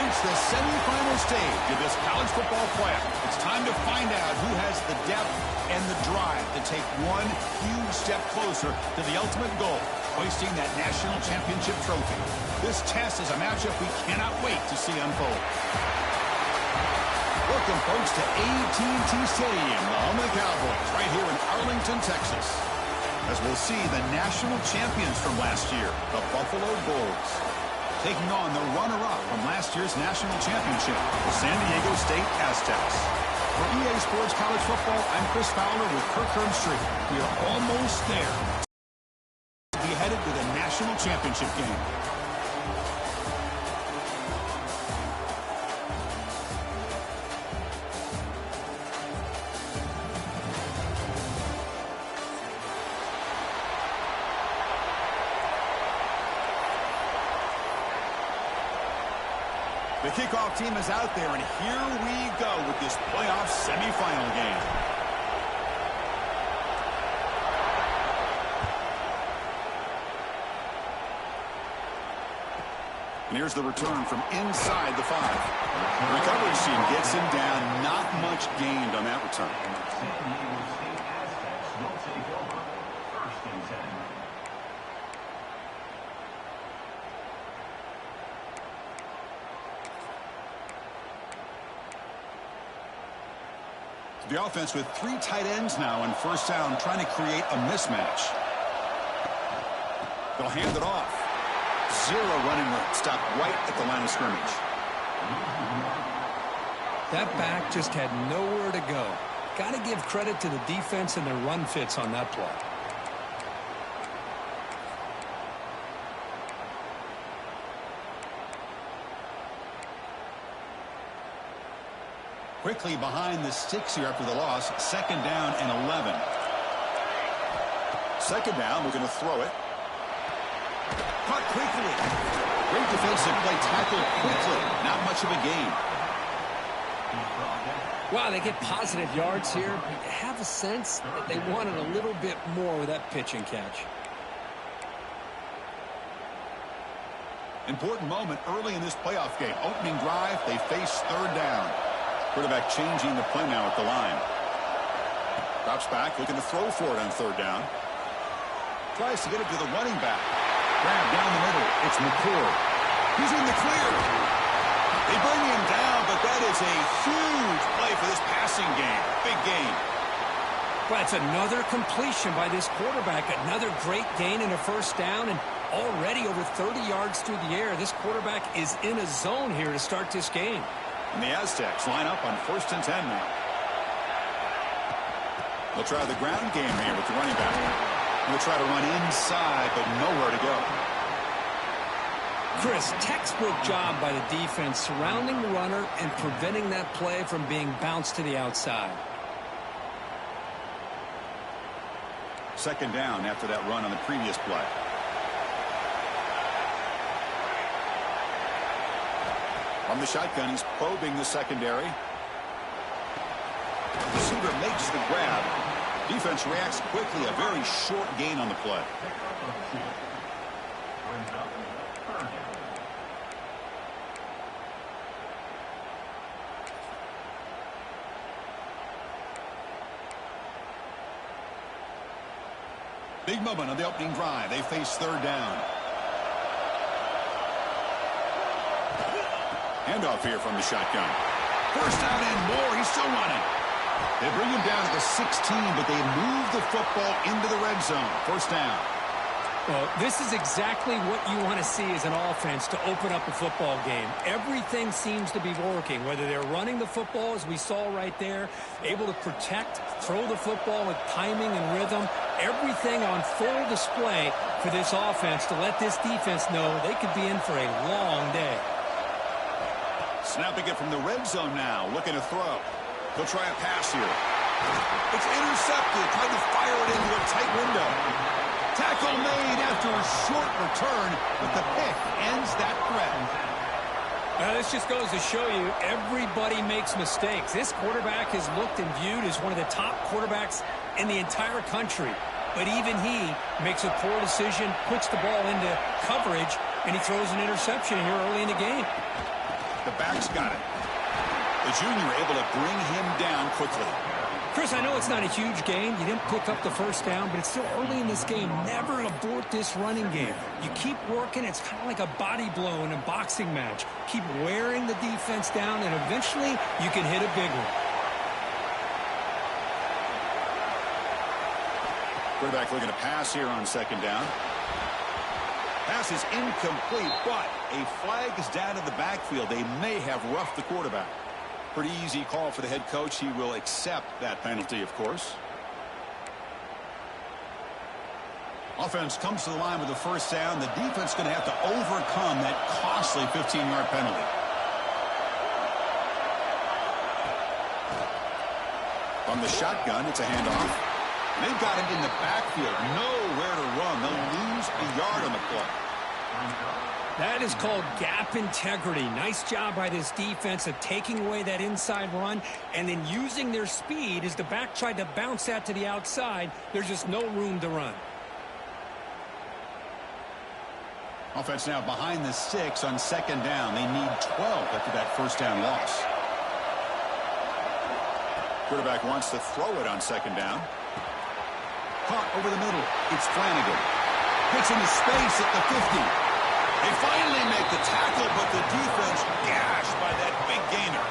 reached the semifinal stage of this college football playoff. It's time to find out who has the depth and the drive to take one huge step closer to the ultimate goal, hoisting that national championship trophy. This test is a matchup we cannot wait to see unfold. Welcome, folks, to AT&T Stadium, the home of the Cowboys, right here in Arlington, Texas, as we'll see the national champions from last year, the Buffalo Bulls, taking on the runner-up from last year's national championship, the San Diego State Aztecs. For EA Sports College Football, I'm Chris Fowler with Kirk Herbstreit. We are almost there. We headed to the national championship game. The kickoff team is out there, and here we go with this playoff semifinal game. And here's the return from inside the 5. The recovery team gets him down. Not much gained on that return. The offense with 3 tight ends now on first down, trying to create a mismatch. They'll hand it off. 0 running room. Stopped right at the line of scrimmage. That back just had nowhere to go. Got to give credit to the defense and their run fits on that play. Quickly behind the sticks here after the loss. 2nd down and 11. 2nd down, we're going to throw it. Caught quickly. Great defensive play, tackled quickly. Not much of a gain. Wow, they get positive yards here. You have a sense that they wanted a little bit more with that pitch and catch. Important moment early in this playoff game. Opening drive, they face 3rd down. Quarterback changing the play now at the line. Drops back, looking to throw for it on 3rd down. Tries to get it to the running back. Grab down the middle. It's McCord. He's in the clear. They bring him down, but that is a huge play for this passing game. Big gain. Well, it's another completion by this quarterback. Another great gain in a 1st down, and already over 30 yards through the air. This quarterback is in a zone here to start this game. And the Aztecs line up on 1st and 10 now. They'll try the ground game here with the running back. They'll try to run inside, but nowhere to go. Chris, textbook job by the defense surrounding the runner and preventing that play from being bounced to the outside. 2nd down after that run on the previous play. From the shotgun, he's probing the secondary. The receiver makes the grab. Defense reacts quickly. A very short gain on the play. Big moment on the opening drive. They face 3rd down. Handoff here from the shotgun. 1st down and more. He's still running. They bring him down to the 16, but they move the football into the red zone. 1st down. Well, this is exactly what you want to see as an offense to open up a football game. Everything seems to be working, whether they're running the football, as we saw right there, able to protect, throw the football with timing and rhythm. Everything on full display for this offense to let this defense know they could be in for a long day. Snapping it from the red zone now, looking to throw. He'll try a pass here. It's intercepted, trying to fire it into a tight window. Tackle made after a short return, but the pick ends that threat. Now, this just goes to show you everybody makes mistakes. This quarterback is looked and viewed as one of the top quarterbacks in the entire country. But even he makes a poor decision, puts the ball into coverage, and he throws an interception here early in the game. The back's got it. The junior able to bring him down quickly. Chris, I know it's not a huge gain. You didn't pick up the first down, but it's still early in this game. Never abort this running game. You keep working. It's kind of like a body blow in a boxing match. Keep wearing the defense down, and eventually you can hit a big one. Quarterback looking to pass here on second down. Pass is incomplete, but a flag is down in the backfield. They may have roughed the quarterback. Pretty easy call for the head coach. He will accept that penalty, of course. Offense comes to the line with the first down. The defense is going to have to overcome that costly 15-yard penalty. From the shotgun, it's a handoff. They've got him in the backfield. Nowhere to run. They'll lose a yard on the play. That is called gap integrity. Nice job by this defense of taking away that inside run and then using their speed as the back tried to bounce that to the outside. There's just no room to run. Offense now behind the 6 on second down. They need 12 after that first down loss. Quarterback wants to throw it on second down. Caught over the middle. It's Flanagan. Hits into space at the 50. They finally make the tackle, but the defense gashed by that big gainer.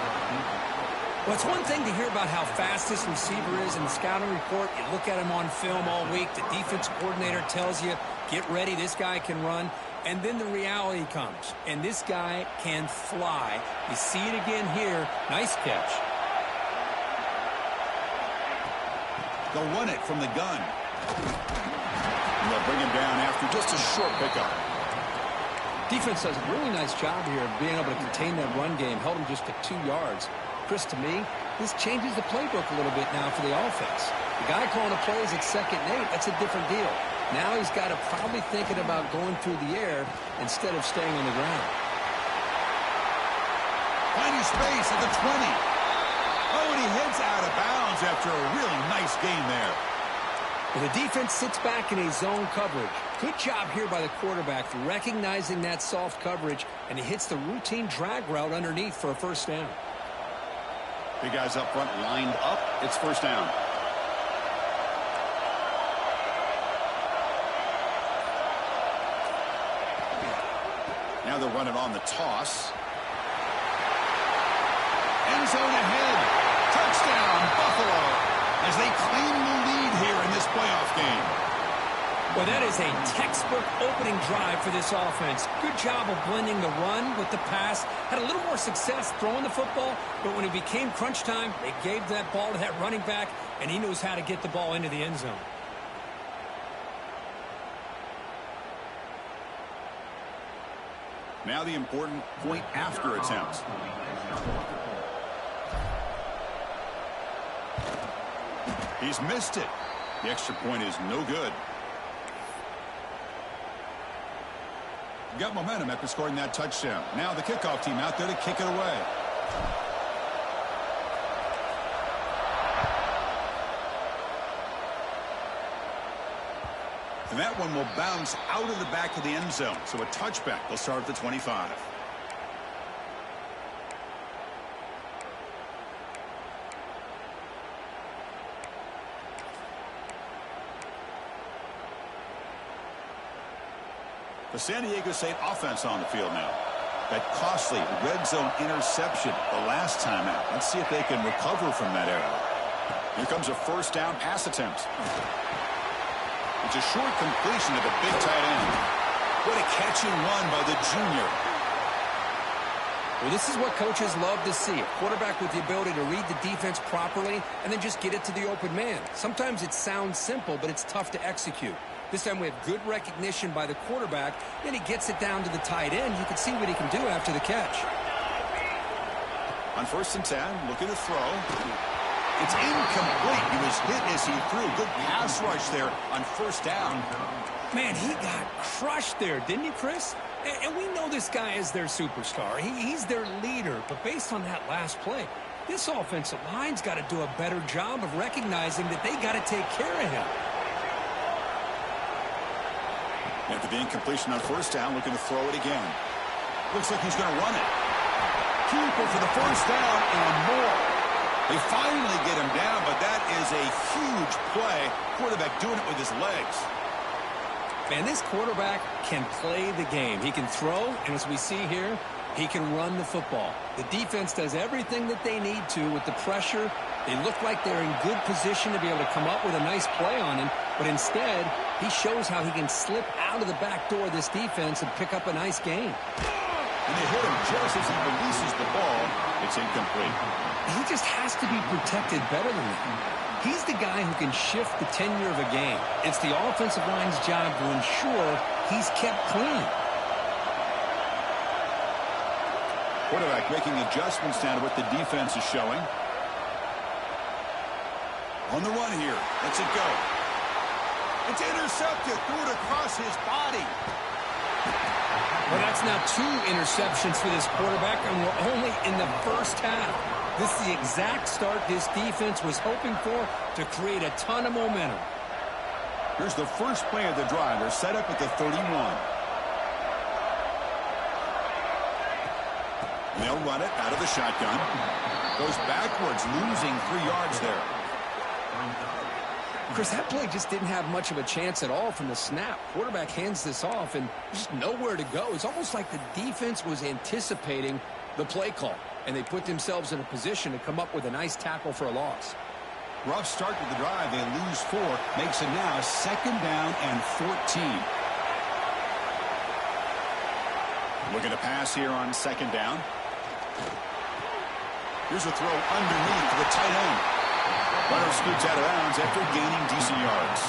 Well, it's one thing to hear about how fast this receiver is in the scouting report. You look at him on film all week. The defense coordinator tells you, get ready, this guy can run. And then the reality comes, and this guy can fly. You see it again here. Nice catch. They'll run it from the gun. And they'll bring him down after just a short pickup. Defense does a really nice job here of being able to contain that run game. Held him just to 2 yards. Chris, to me, this changes the playbook a little bit now for the offense. The guy calling the plays at 2nd and 8, that's a different deal. Now he's got to probably thinking about going through the air instead of staying on the ground. Finding space at the 20. Oh, and he heads out of bounds after a really nice game there. Well, the defense sits back in a zone coverage. Good job here by the quarterback recognizing that soft coverage, and he hits the routine drag route underneath for a first down. Big guys up front lined up. It's first down. Now they'll run it on the toss. End zone ahead. Touchdown, Buffalo, as they claim the lead here in this playoff game. Well, that is a textbook opening drive for this offense. Good job of blending the run with the pass. Had a little more success throwing the football, but when it became crunch time, they gave that ball to that running back, and he knows how to get the ball into the end zone. Now the important point after attempt. He's missed it. The extra point is no good. Got momentum after scoring that touchdown. Now the kickoff team out there to kick it away. And that one will bounce out of the back of the end zone. So a touchback. They'll start at the 25. The San Diego State offense on the field now. That costly red zone interception the last time out. Let's see if they can recover from that error. Here comes a first down pass attempt. It's a short completion to the big tight end. What a catch and run by the junior. Well, this is what coaches love to see. A quarterback with the ability to read the defense properly and then just get it to the open man. Sometimes it sounds simple, but it's tough to execute. This time we have good recognition by the quarterback. Then he gets it down to the tight end. You can see what he can do after the catch. On 1st and 10, looking to throw. It's incomplete. He was hit as he threw. Good pass rush there on first down. Man, he got crushed there, didn't he, Chris? And we know this guy is their superstar. He's their leader. But based on that last play, this offensive line's got to do a better job of recognizing that they got to take care of him. After the incompletion on first down, looking to throw it again. Looks like he's going to run it. keeper for the first down and more. They finally get him down, but that is a huge play. Quarterback doing it with his legs. Man, this quarterback can play the game. He can throw, and as we see here, he can run the football. The defense does everything that they need to with the pressure. They look like they're in good position to be able to come up with a nice play on him, but instead, he shows how he can slip out of the back door of this defense and pick up a nice gain. And they hit him just as he releases the ball. It's incomplete. He just has to be protected better than that. He's the guy who can shift the tenure of a game. It's the offensive line's job to ensure he's kept clean. Quarterback making adjustments down to what the defense is showing. On the run here. Lets it go. It's intercepted. Threw it across his body. Well, that's now 2 interceptions for this quarterback, and we're only in the first half. This is the exact start this defense was hoping for to create a ton of momentum. Here's the first play of the drive. They're set up at the 31. They'll run it out of the shotgun. Goes backwards, losing 3 yards there. Chris, that play just didn't have much of a chance at all from the snap. Quarterback hands this off and just nowhere to go. It's almost like the defense was anticipating the play call, and they put themselves in a position to come up with a nice tackle for a loss. Rough start to the drive. They lose 4. Makes it now 2nd down and 14. Looking to pass here on 2nd down. Here's a throw underneath to the tight end. Runner scoots out of bounds after gaining decent yards.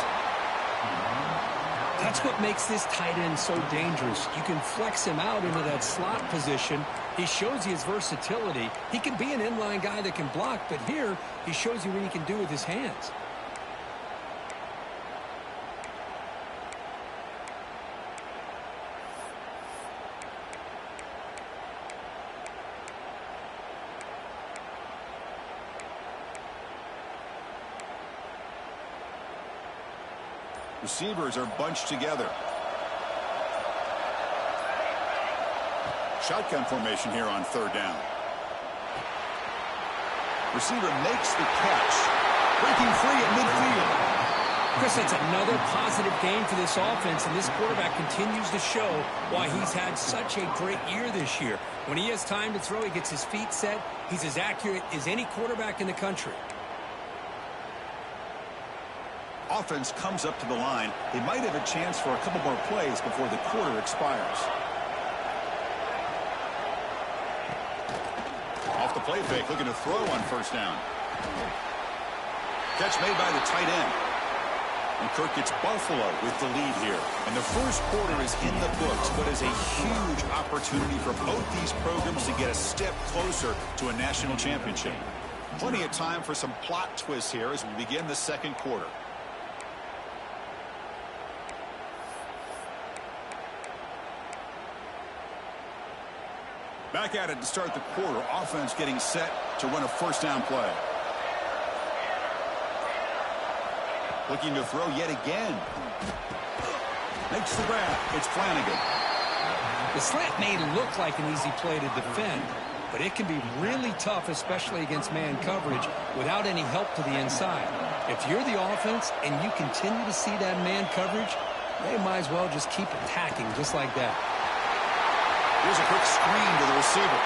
That's what makes this tight end so dangerous. You can flex him out into that slot position. He shows you his versatility. He can be an inline guy that can block, but here he shows you what he can do with his hands. Receivers are bunched together. Shotgun formation here on 3rd down. Receiver makes the catch. Breaking free at midfield. Chris, that's another positive game for this offense, and this quarterback continues to show why he's had such a great year this year. When he has time to throw, he gets his feet set. He's as accurate as any quarterback in the country. Offense comes up to the line. They might have a chance for a couple more plays before the quarter expires. Off the play fake, looking to throw on 1st down. Catch made by the tight end. And Kirk gets Buffalo with the lead here. And the first quarter is in the books, but is a huge opportunity for both these programs to get a step closer to a national championship. Plenty of time for some plot twists here as we begin the 2nd quarter. Back at it to start the quarter. Offense getting set to run a 1st down play. Looking to throw yet again. Makes the grab. It's Flanagan. The slant may look like an easy play to defend, but it can be really tough, especially against man coverage, without any help to the inside. If you're the offense and you continue to see that man coverage, they might as well just keep attacking just like that. Here's a quick screen to the receiver.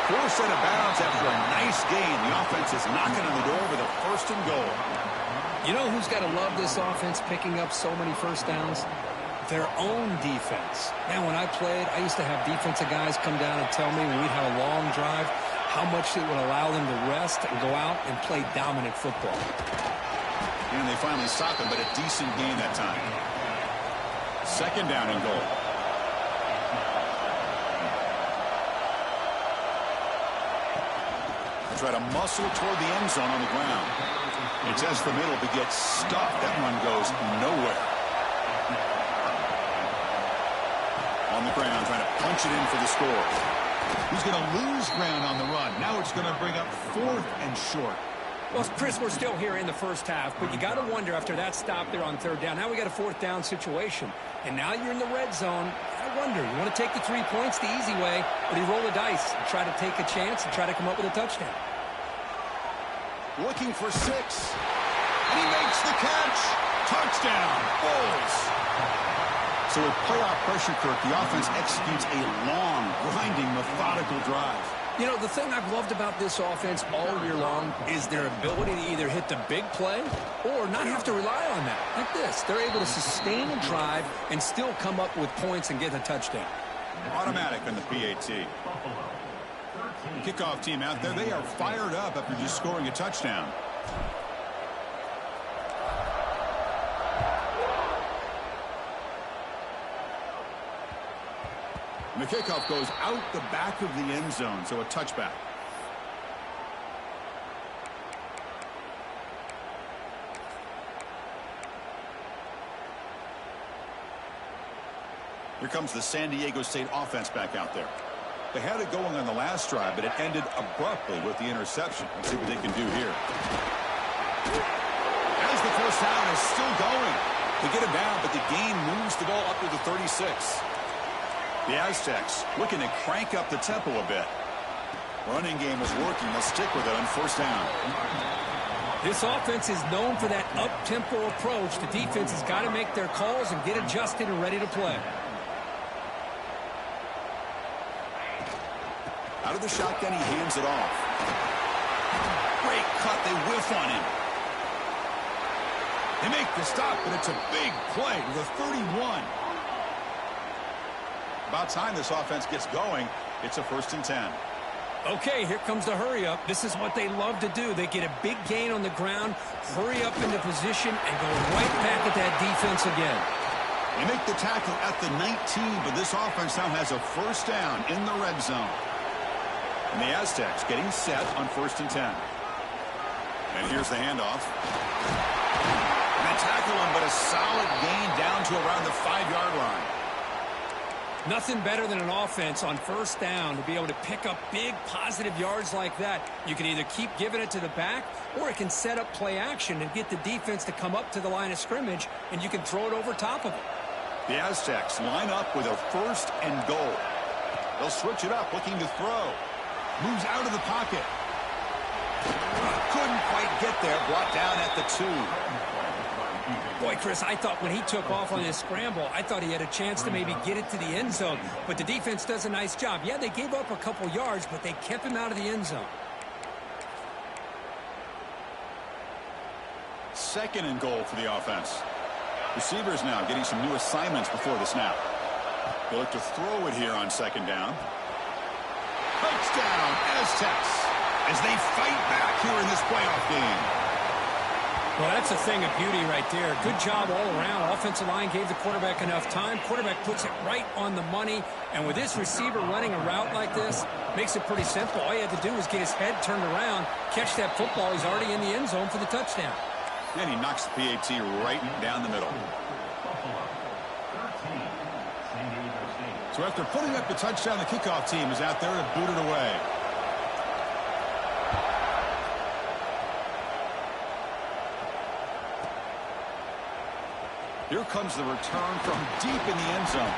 Forced out of bounds after a nice gain. The offense is knocking on the door with a 1st and goal. You know who's got to love this offense picking up so many 1st downs? Their own defense. Man, when I played, I used to have defensive guys come down and tell me when we'd have a long drive how much it would allow them to rest and go out and play dominant football. And they finally stopped him, but a decent game that time. 2nd down and goal. Try to muscle toward the end zone on the ground. He tests the middle, but gets stuffed. That one goes nowhere. On the ground, trying to punch it in for the score. He's going to lose ground on the run. Now it's going to bring up 4th and short. Well, Chris, we're still here in the first half, but you got to wonder after that stop there on 3rd down. Now we got a 4th down situation, and now you're in the red zone. You wonder, you want to take the 3 points the easy way, or do you roll the dice and try to take a chance and try to come up with a touchdown? Looking for 6. And he makes the catch. Touchdown, Bulls. So with playoff pressure, Kirk, the offense executes a long, grinding, methodical drive. You know, the thing I've loved about this offense all year long is their ability to either hit the big play or not have to rely on that. Like this, they're able to sustain a drive and still come up with points and get a touchdown. Automatic on the PAT. Kickoff team out there, they are fired up after just scoring a touchdown. And the kickoff goes out the back of the end zone, so a touchback. Here comes the San Diego State offense back out there. They had it going on the last drive, but it ended abruptly with the interception. Let's see what they can do here. As the first down is still going. They get him down, but the gain moves the ball up to the 36. The Aztecs looking to crank up the tempo a bit. Running game is working. They'll stick with it on first down. This offense is known for that up-tempo approach. The defense has got to make their calls and get adjusted and ready to play. Out of the shotgun, he hands it off. Great cut. They whiff on him. They make the stop, but it's a big play to the 31. About time this offense gets going. It's a 1st and 10. Okay, here comes the hurry up. This is what they love to do. They get a big gain on the ground, hurry up into position, and go right back at that defense again. They make the tackle at the 19, but this offense now has a first down in the red zone. And the Aztecs getting set on 1st and 10. And here's the handoff. And they tackle him, but a solid gain down to around the 5-yard line. Nothing better than an offense on first down to be able to pick up big positive yards like that. You can either keep giving it to the back, or it can set up play action and get the defense to come up to the line of scrimmage, and you can throw it over top of it. The Aztecs line up with a 1st and goal. They'll switch it up, looking to throw. Moves out of the pocket. Couldn't quite get there. Brought down at the 2. Boy, Chris, I thought when he took off on his scramble, I thought he had a chance to maybe get it to the end zone. But the defense does a nice job. Yeah, they gave up a couple yards, but they kept him out of the end zone. 2nd and goal for the offense. Receivers now getting some new assignments before the snap. They look to throw it here on 2nd down. Touchdown, Aztecs, as they fight back here in this playoff game. Well, that's a thing of beauty right there. Good job all around. Offensive line gave the quarterback enough time. Quarterback puts it right on the money. And with this receiver running a route like this, makes it pretty simple. All you have to do is get his head turned around, catch that football. He's already in the end zone for the touchdown. And he knocks the PAT right down the middle. So after putting up the touchdown, the kickoff team is out there to boot it away. Here comes the return from deep in the end zone.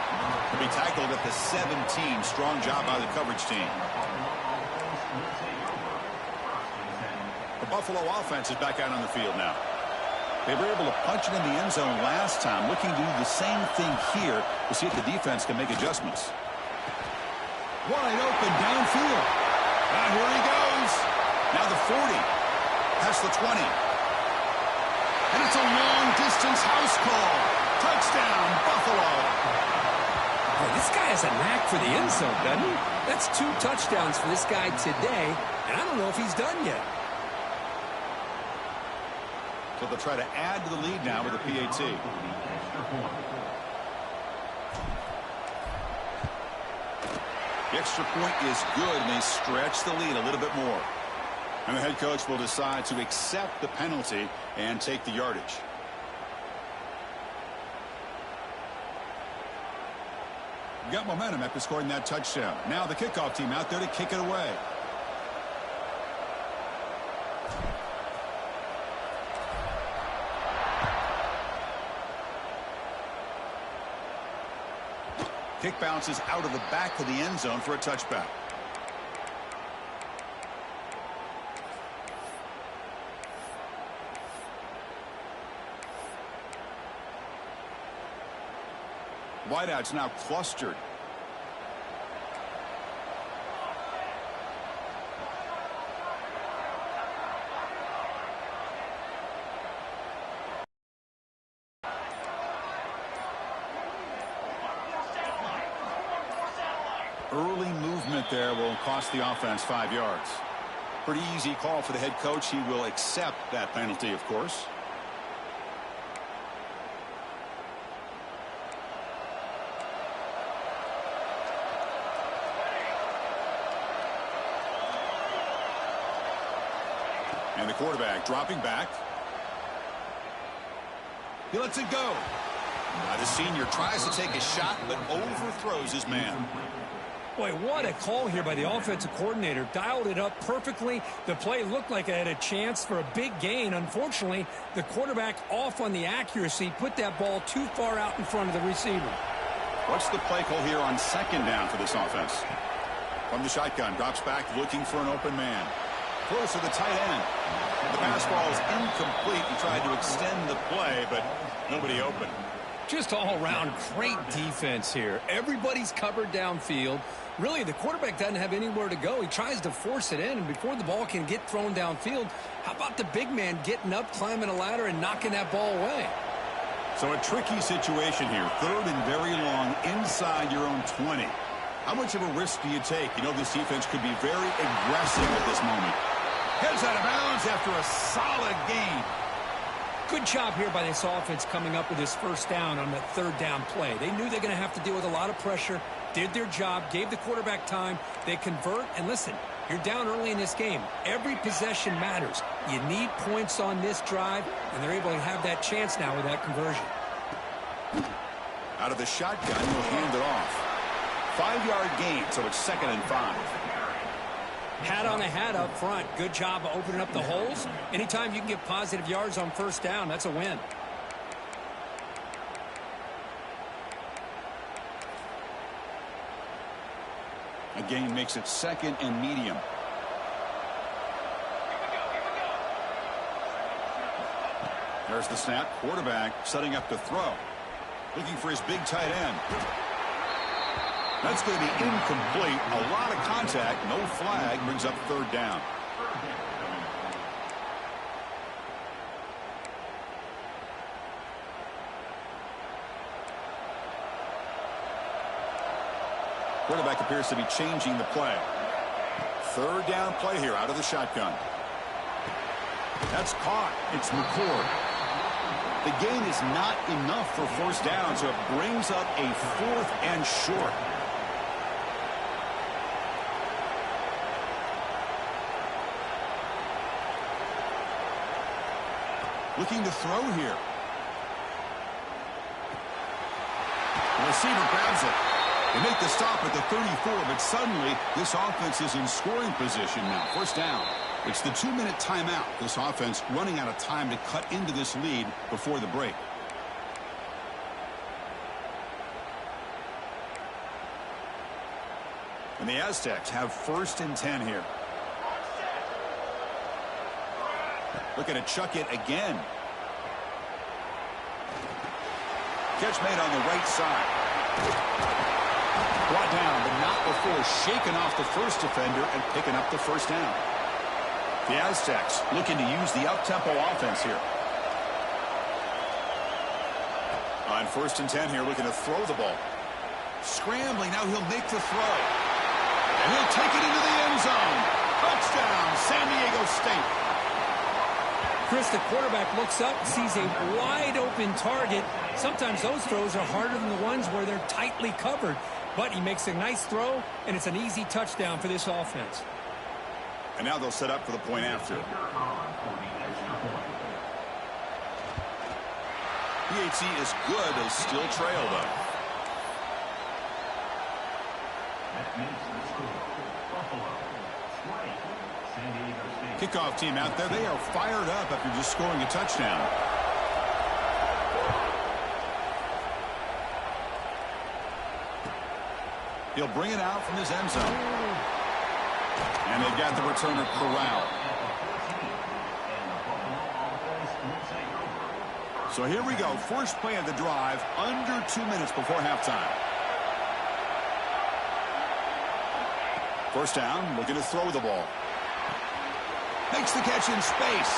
He'll be tackled at the 17. Strong job by the coverage team. The Buffalo offense is back out on the field now. They were able to punch it in the end zone last time, looking to do the same thing here to see if the defense can make adjustments. Wide open downfield. Now here he goes. Now the 40. Past the 20. And it's a long-distance house call. Touchdown, Buffalo. Boy, this guy has a knack for the end zone, doesn't he? That's 2 touchdowns for this guy today, and I don't know if he's done yet. So they'll try to add to the lead now with the PAT. The extra point is good, and they stretch the lead a little bit more. And the head coach will decide to accept the penalty and take the yardage. Got momentum after scoring that touchdown. Now the kickoff team out there to kick it away. Kick bounces out of the back of the end zone for a touchback. Wideouts now clustered. Early movement there will cost the offense 5 yards. Pretty easy call for the head coach. He will accept that penalty, of course. And the quarterback dropping back. He lets it go. Now the senior tries to take a shot, but overthrows his man. Boy, what a call here by the offensive coordinator. Dialed it up perfectly. The play looked like it had a chance for a big gain. Unfortunately, the quarterback off on the accuracy, put that ball too far out in front of the receiver. What's the play call here on second down for this offense? From the shotgun, drops back looking for an open man. Close to the tight end. The pass ball is incomplete. He tried to extend the play, but nobody open. Just all around great defense here. Everybody's covered downfield. Really, the quarterback doesn't have anywhere to go. He tries to force it in, and before the ball can get thrown downfield, how about the big man getting up, climbing a ladder, and knocking that ball away? So a tricky situation here. Third and very long inside your own 20. How much of a risk do you take? You know this defense could be very aggressive at this moment. Heads out of bounds after a solid gain. Good job here by this offense coming up with this first down on that third down play. They knew they're going to have to deal with a lot of pressure, did their job, gave the quarterback time. They convert, and listen, you're down early in this game. Every possession matters. You need points on this drive, and they're able to have that chance now with that conversion. Out of the shotgun, he'll hand it off. 5-yard gain, so it's 2nd and 5. Hat on a hat up front. Good job of opening up the holes. Anytime you can get positive yards on first down, that's a win. A gain makes it 2nd and medium. There's the snap. Quarterback setting up to throw. Looking for his big tight end. That's going to be incomplete. A lot of contact. No flag. Brings up 3rd down. Quarterback appears to be changing the play. 3rd down play here out of the shotgun. That's caught. It's McCord. The gain is not enough for first down, so it brings up a 4th and short. Looking to throw here. The receiver grabs it. They make the stop at the 34, but suddenly this offense is in scoring position now. First down. It's the 2-minute timeout. This offense running out of time to cut into this lead before the break. And the Aztecs have 1st and 10 here. Looking to chuck it again. Catch made on the right side. Brought down, but not before shaking off the first defender and picking up the first down. The Aztecs looking to use the up-tempo offense here. On 1st and 10 here, looking to throw the ball. Scrambling, now he'll make the throw. And he'll take it into the end zone. Touchdown, San Diego State. Chris, the quarterback looks up, sees a wide-open target. Sometimes those throws are harder than the ones where they're tightly covered. But he makes a nice throw, and it's an easy touchdown for this offense. And now they'll set up for the point after. PHC is good. They still trail, though. Kickoff team out there. They are fired up after just scoring a touchdown. He'll bring it out from his end zone. And they've got the returner corralled. So here we go. First play of the drive, under 2 minutes before halftime. First down, looking to throw the ball. Makes the catch in space.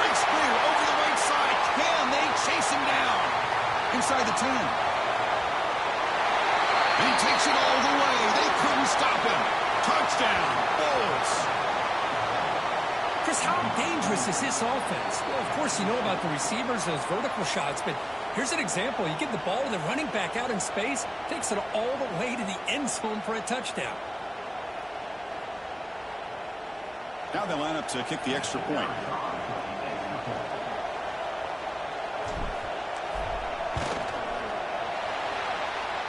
Breaks clear over the right side. Can they chase him down? Inside the 10. And he takes it all the way. They couldn't stop him. Touchdown, Bulls. Chris, how dangerous is this offense? Well, of course, you know about the receivers, those vertical shots, but here's an example. You give the ball to the running back out in space, takes it all the way to the end zone for a touchdown. Now they line up to kick the extra point.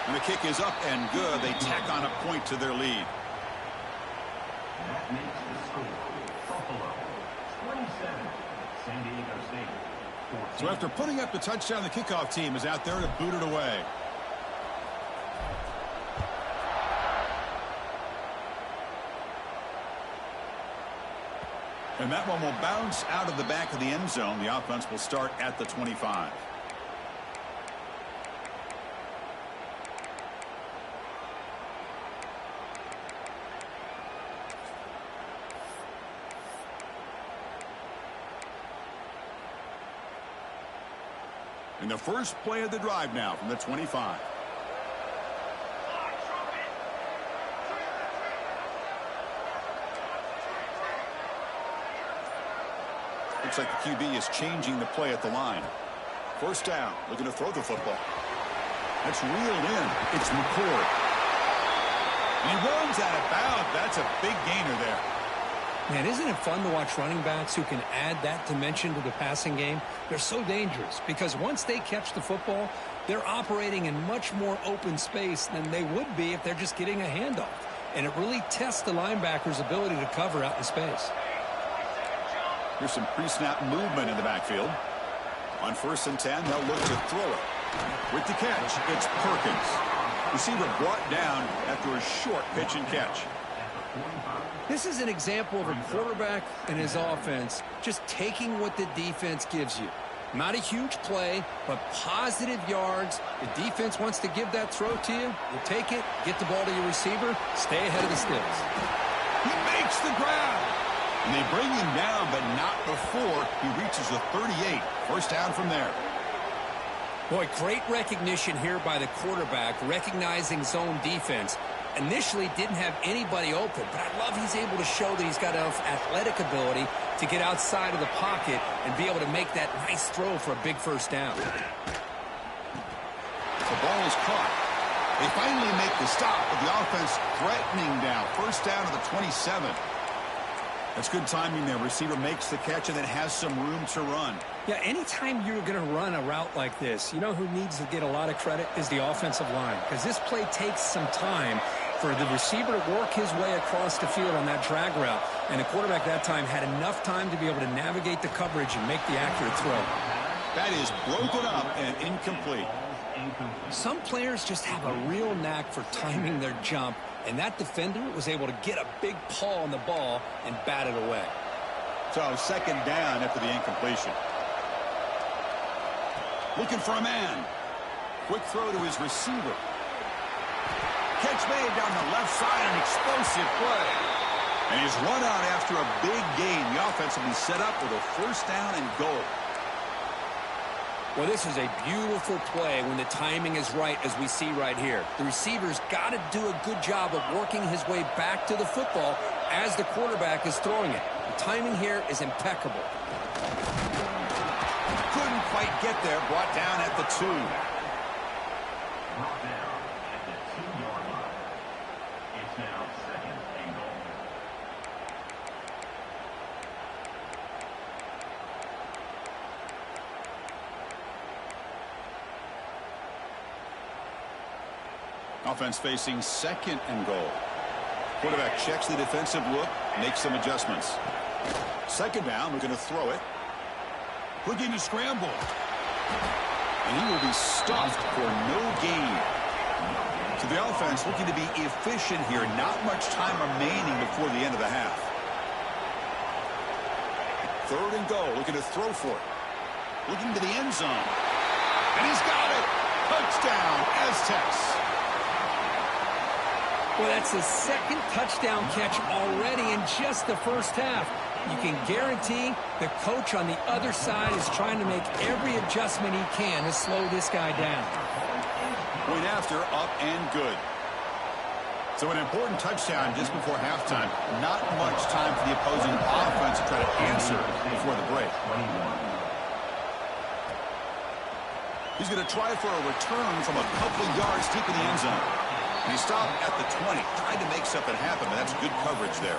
And the kick is up and good. They tack on a point to their lead. That makes the score Buffalo 27, San Diego State 14. So after putting up the touchdown, the kickoff team is out there to boot it away. And that one will bounce out of the back of the end zone. The offense will start at the 25. And the first play of the drive now from the 25. Looks like the QB is changing the play at the line. First down, looking to throw the football. That's reeled in. It's McCord. And he runs out of bounds. That's a big gainer there. Man, isn't it fun to watch running backs who can add that dimension to the passing game? They're so dangerous because once they catch the football, they're operating in much more open space than they would be if they're just getting a handoff. And it really tests the linebacker's ability to cover out in space. Here's some pre-snap movement in the backfield. On 1st and 10, they'll look to throw it. With the catch, it's Perkins. Receiver brought down after a short pitch and catch. This is an example of a quarterback and his offense just taking what the defense gives you. Not a huge play, but positive yards. The defense wants to give that throw to you. You take it, get the ball to your receiver, stay ahead of the stills. He makes the grab. And they bring him down, but not before he reaches the 38. First down from there. Boy, great recognition here by the quarterback, recognizing zone defense. Initially didn't have anybody open, but I love he's able to show that he's got enough athletic ability to get outside of the pocket and be able to make that nice throw for a big first down. The ball is caught. They finally make the stop, but the offense threatening down. First down to the 27. That's good timing there. Receiver makes the catch and then has some room to run. Yeah, anytime you're going to run a route like this, you know who needs to get a lot of credit is the offensive line, because this play takes some time for the receiver to work his way across the field on that drag route, and the quarterback that time had enough time to be able to navigate the coverage and make the accurate throw. That is broken up and incomplete. Some players just have a real knack for timing their jump, and that defender was able to get a big paw on the ball and bat it away. So second down after the incompletion. Looking for a man. Quick throw to his receiver. Catch made down the left side, an explosive play. And he's run out after a big gain. The offense will be set up with a first down and goal. Well, this is a beautiful play when the timing is right, as we see right here. The receiver's got to do a good job of working his way back to the football as the quarterback is throwing it. The timing here is impeccable. Couldn't quite get there. Brought down at the 2. Brought down at the 2-yard line. It's now 2nd and goal. Offense facing 2nd and goal. Quarterback checks the defensive look, makes some adjustments. 2nd down, we're going to throw it. Looking to scramble. And he will be stuffed for no gain. So the offense looking to be efficient here. Not much time remaining before the end of the half. 3rd and goal. Looking to throw for it. Looking to the end zone. And he's got it. Touchdown, Aztecs. Well, that's his 2nd touchdown catch already in just the first half. You can guarantee the coach on the other side is trying to make every adjustment he can to slow this guy down. Point after, up and good. So an important touchdown just before halftime. Not much time for the opposing offense to try to answer before the break. He's going to try for a return from a couple yards deep in the end zone. And he stopped at the 20, tried to make something happen, but that's good coverage there.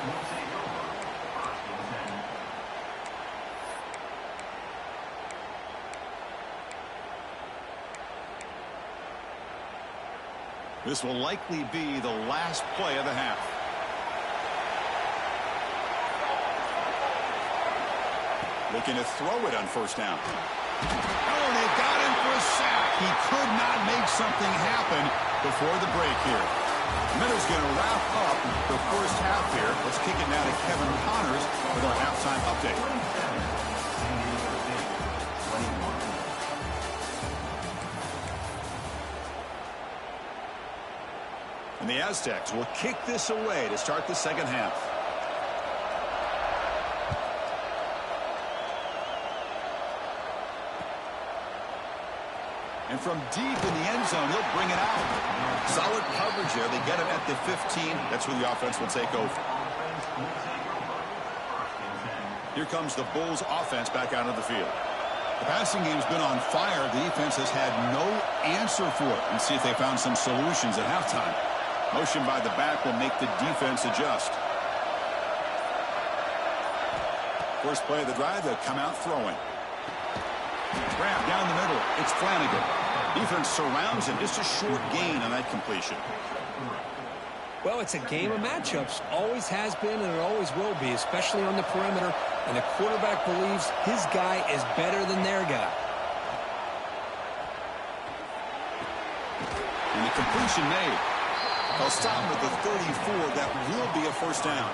This will likely be the last play of the half. Looking to throw it on 1st down. Oh, they got him for a sack. He could not make something happen before the break here. Minnows going to wrap up the first half here. Let's kick it now to Kevin Connors with our halftime update. And the Aztecs will kick this away to start the 2nd half. And from deep in the end zone, he'll bring it out. Solid coverage there. They get him at the 15. That's where the offense will take over. Here comes the Bulls offense back out of the field. The passing game's been on fire. The defense has had no answer for it. And see if they found some solutions at halftime. Motion by the back will make the defense adjust. First play of the drive, they'll come out throwing. Grab down the middle. It's Flanagan. Defense surrounds him. Just a short gain on that completion. Well, it's a game of matchups. Always has been and it always will be, especially on the perimeter. And the quarterback believes his guy is better than their guy. And the completion made. They'll stop him at the 34. That will be a 1st down.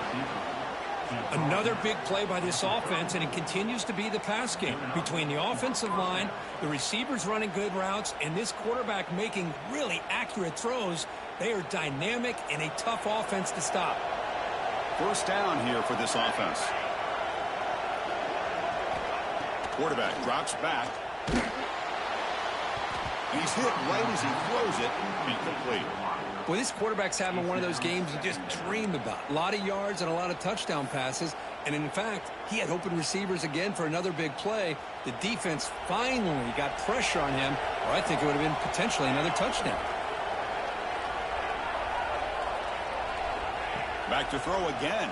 Another big play by this offense, and it continues to be the pass game. Between the offensive line, the receivers running good routes, and this quarterback making really accurate throws, they are dynamic and a tough offense to stop. 1st down here for this offense. Quarterback drops back. He's hit right as he throws it. Incomplete. Well, this quarterback's having one of those games you just dream about. A lot of yards and a lot of touchdown passes. And in fact, he had open receivers again for another big play. The defense finally got pressure on him, or I think it would have been potentially another touchdown. Back to throw again.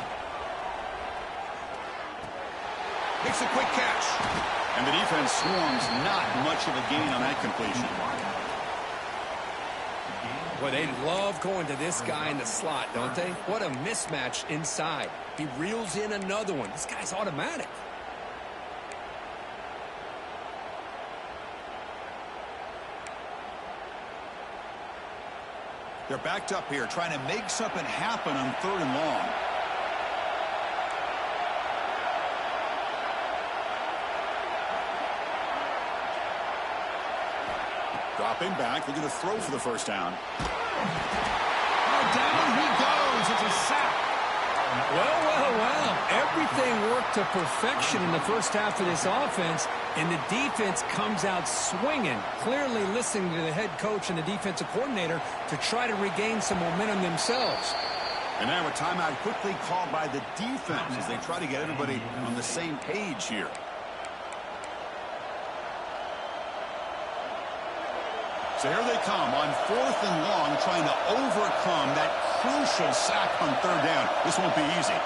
Makes a quick catch. And the defense swarms. Not much of a gain on that completion. Well, they love going to this guy in the slot, don't they? What a mismatch inside. He reels in another one. This guy's automatic. They're backed up here, trying to make something happen on 3rd and long. Dropping back, looking to throw for the 1st down. Oh, down he goes. It's a sack. Well. Everything worked to perfection in the first half of this offense, and the defense comes out swinging, clearly listening to the head coach and the defensive coordinator to try to regain some momentum themselves. And now a timeout quickly called by the defense as they try to get everybody on the same page here. So here they come on 4th and long, trying to overcome that crucial sack on 3rd down. This won't be easy.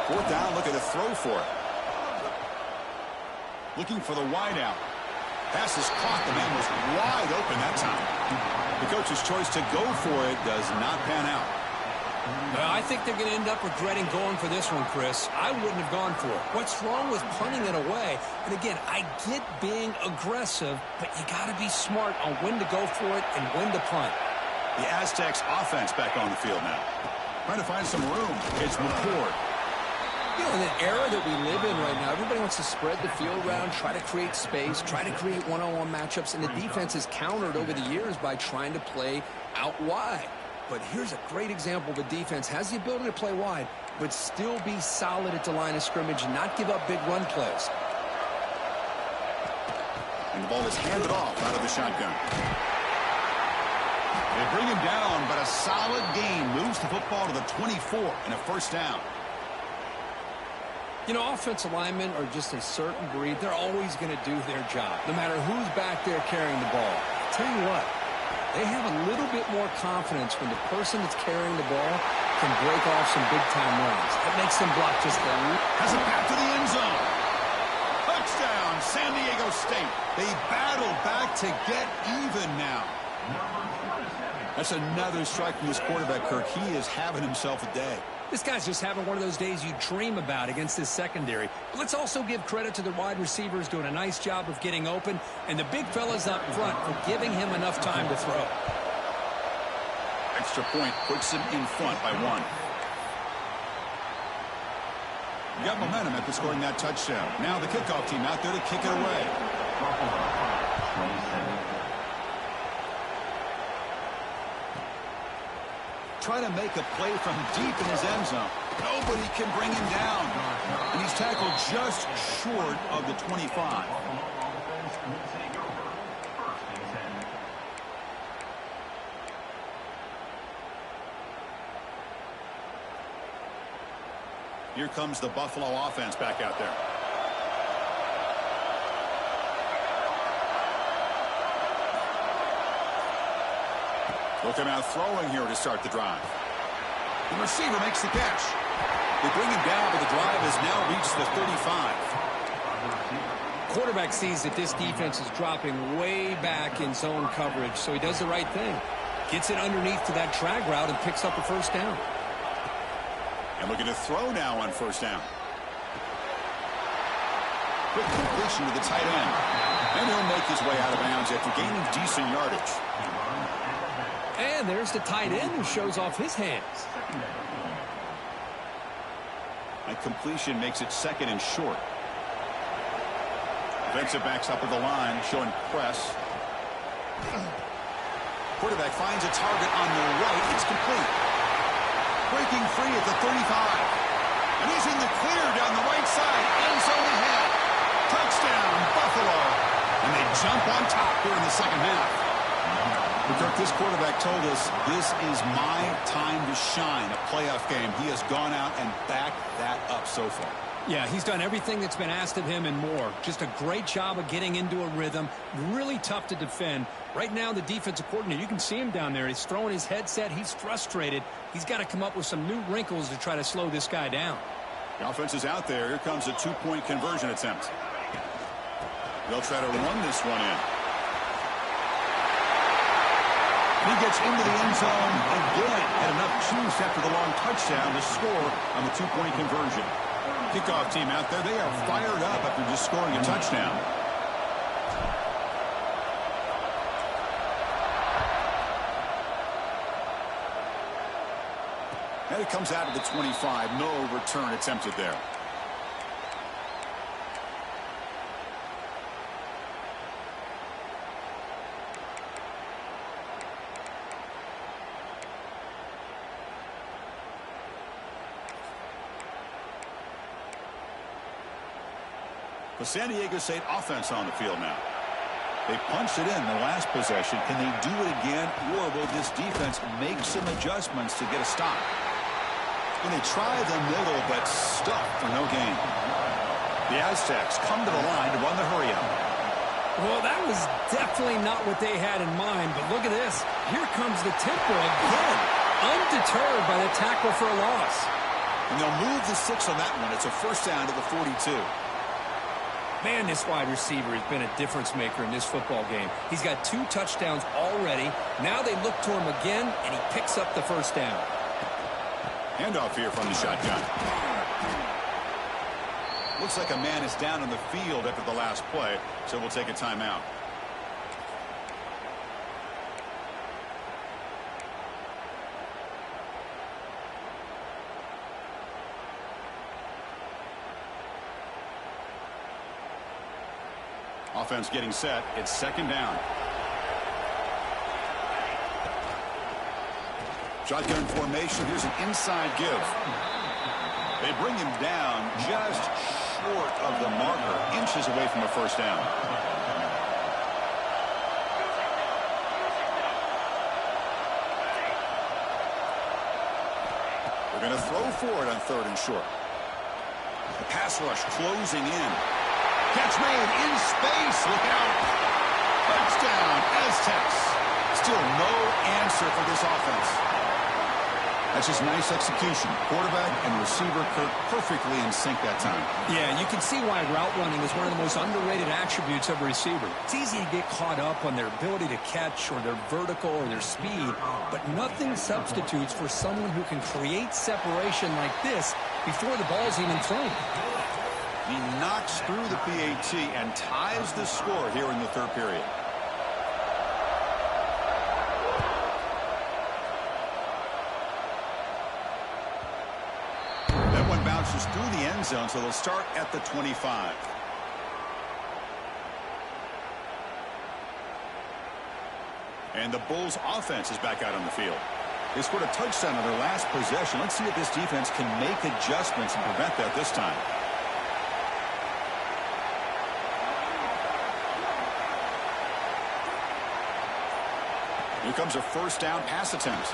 Fourth down, looking to throw for it. Looking for the wide out. Pass is caught. The man was wide open that time. The coach's choice to go for it does not pan out. Well, I think they're going to end up regretting going for this one, Chris. I wouldn't have gone for it. What's wrong with punting it away? And again, I get being aggressive, but you got to be smart on when to go for it and when to punt. The Aztecs offense back on the field now. Trying to find some room. It's McCord. You know, in the era that we live in right now, everybody wants to spread the field around, try to create space, try to create one-on-one matchups, and the defense has countered over the years by trying to play out wide. But here's a great example of a defense has the ability to play wide, but still be solid at the line of scrimmage and not give up big run plays. And the ball is handed off out of the shotgun. They bring him down, but a solid gain moves the football to the 24 and a first down. You know, offensive linemen are just a certain breed. They're always going to do their job, no matter who's back there carrying the ball. I'll tell you what, they have a little bit more confidence when the person that's carrying the ball can break off some big-time runs. It makes them block just a little. Has it back to the end zone. Touchdown, San Diego State. They battle back to get even now. That's another strike from this quarterback, Kirk. He is having himself a day. This guy's just having one of those days you dream about against this secondary. But let's also give credit to the wide receivers doing a nice job of getting open, and the big fellas up front for giving him enough time to throw. Extra point puts him in front by 1. You got momentum after scoring that touchdown. Now the kickoff team out there to kick it away. Try to make a play from deep in his end zone. Nobody can bring him down. And he's tackled just short of the 25. Here comes the Buffalo offense back out there. Looking out throwing here to start the drive. The receiver makes the catch. They bring him down, but the drive has now reached the 35. Quarterback sees that this defense is dropping way back in zone coverage, so he does the right thing. Gets it underneath to that drag route and picks up a first down. And looking to throw now on first down. Quick completion to the tight end. And he'll make his way out of bounds after gaining decent yardage. And there's the tight end who shows off his hands. That completion makes it second and short. Defensive backs up at the line, showing press. Quarterback finds a target on the right. It's complete. Breaking free at the 35. And he's in the clear down the right side. End zone ahead. Touchdown, Buffalo. And they jump on top here in the second half. But Kirk, this quarterback told us this is my time to shine, a playoff game. He has gone out and backed that up so far. Yeah, he's done everything that's been asked of him and more. Just a great job of getting into a rhythm. Really tough to defend. Right now, the defensive coordinator, you can see him down there. He's throwing his headset. He's frustrated. He's got to come up with some new wrinkles to try to slow this guy down. The offense is out there. Here comes a two-point conversion attempt. They'll try to run this one in. He gets into the end zone again. Had enough juice after the long touchdown to score on the two-point conversion. Kickoff team out there, they are fired up after just scoring a touchdown. And it comes out of the 25. No return attempted there. The San Diego State offense on the field now. They punched it in the last possession. Can they do it again, or will this defense make some adjustments to get a stop? And they try the middle, but stuck for no gain. The Aztecs come to the line to run the hurry-up. Well, that was definitely not what they had in mind, but look at this. Here comes the tempo again. Undeterred by the tackle for a loss. And they'll move the 6 on that one. It's a first down to the 42. Man, this wide receiver has been a difference maker in this football game. He's got 2 touchdowns already. Now they look to him again, and he picks up the first down. Handoff here from the shotgun. Looks like a man is down on the field after the last play, so we'll take a timeout. Offense getting set. It's second down. Shotgun formation. Here's an inside give. They bring him down just short of the marker, inches away from a first down. They're going to throw for it on 3rd and short. The pass rush closing in. Catch made in space. Look out. Touchdown, Aztecs. Still no answer for this offense. That's just nice execution. Quarterback and receiver perfectly in sync that time. Yeah, you can see why route running is one of the most underrated attributes of a receiver. It's easy to get caught up on their ability to catch or their vertical or their speed, but nothing substitutes for someone who can create separation like this before the ball's even thrown. He knocks through the PAT and ties the score here in the 3rd period. That one bounces through the end zone, so they'll start at the 25. And the Bulls offense is back out on the field. They scored a touchdown on their last possession. Let's see if this defense can make adjustments and prevent that this time. Here comes a first down pass attempt.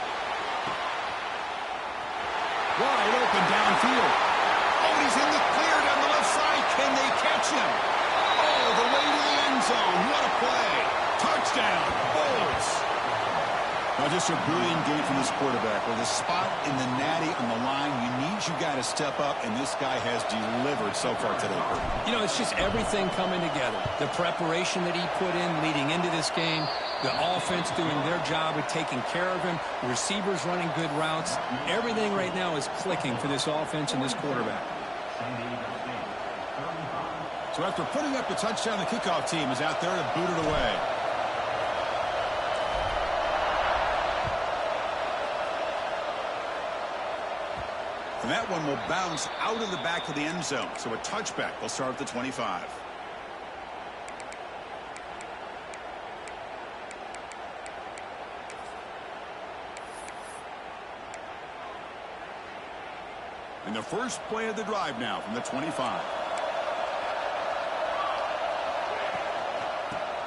Wide open downfield. Oh, he's in the clear down the left side. Can they catch him? Oh, the way to the end zone. What a play. Touchdown, Bulls. Now, just a brilliant game from this quarterback. With a spot in the natty on the line, you got to step up, and this guy has delivered so far today. You know, it's just everything coming together. The preparation that he put in leading into this game, the offense doing their job of taking care of him, receivers running good routes. Everything right now is clicking for this offense and this quarterback. So after putting up the touchdown, the kickoff team is out there to boot it away. And that one will bounce out of the back of the end zone. So a touchback. They'll start at the 25. And the first play of the drive now from the 25.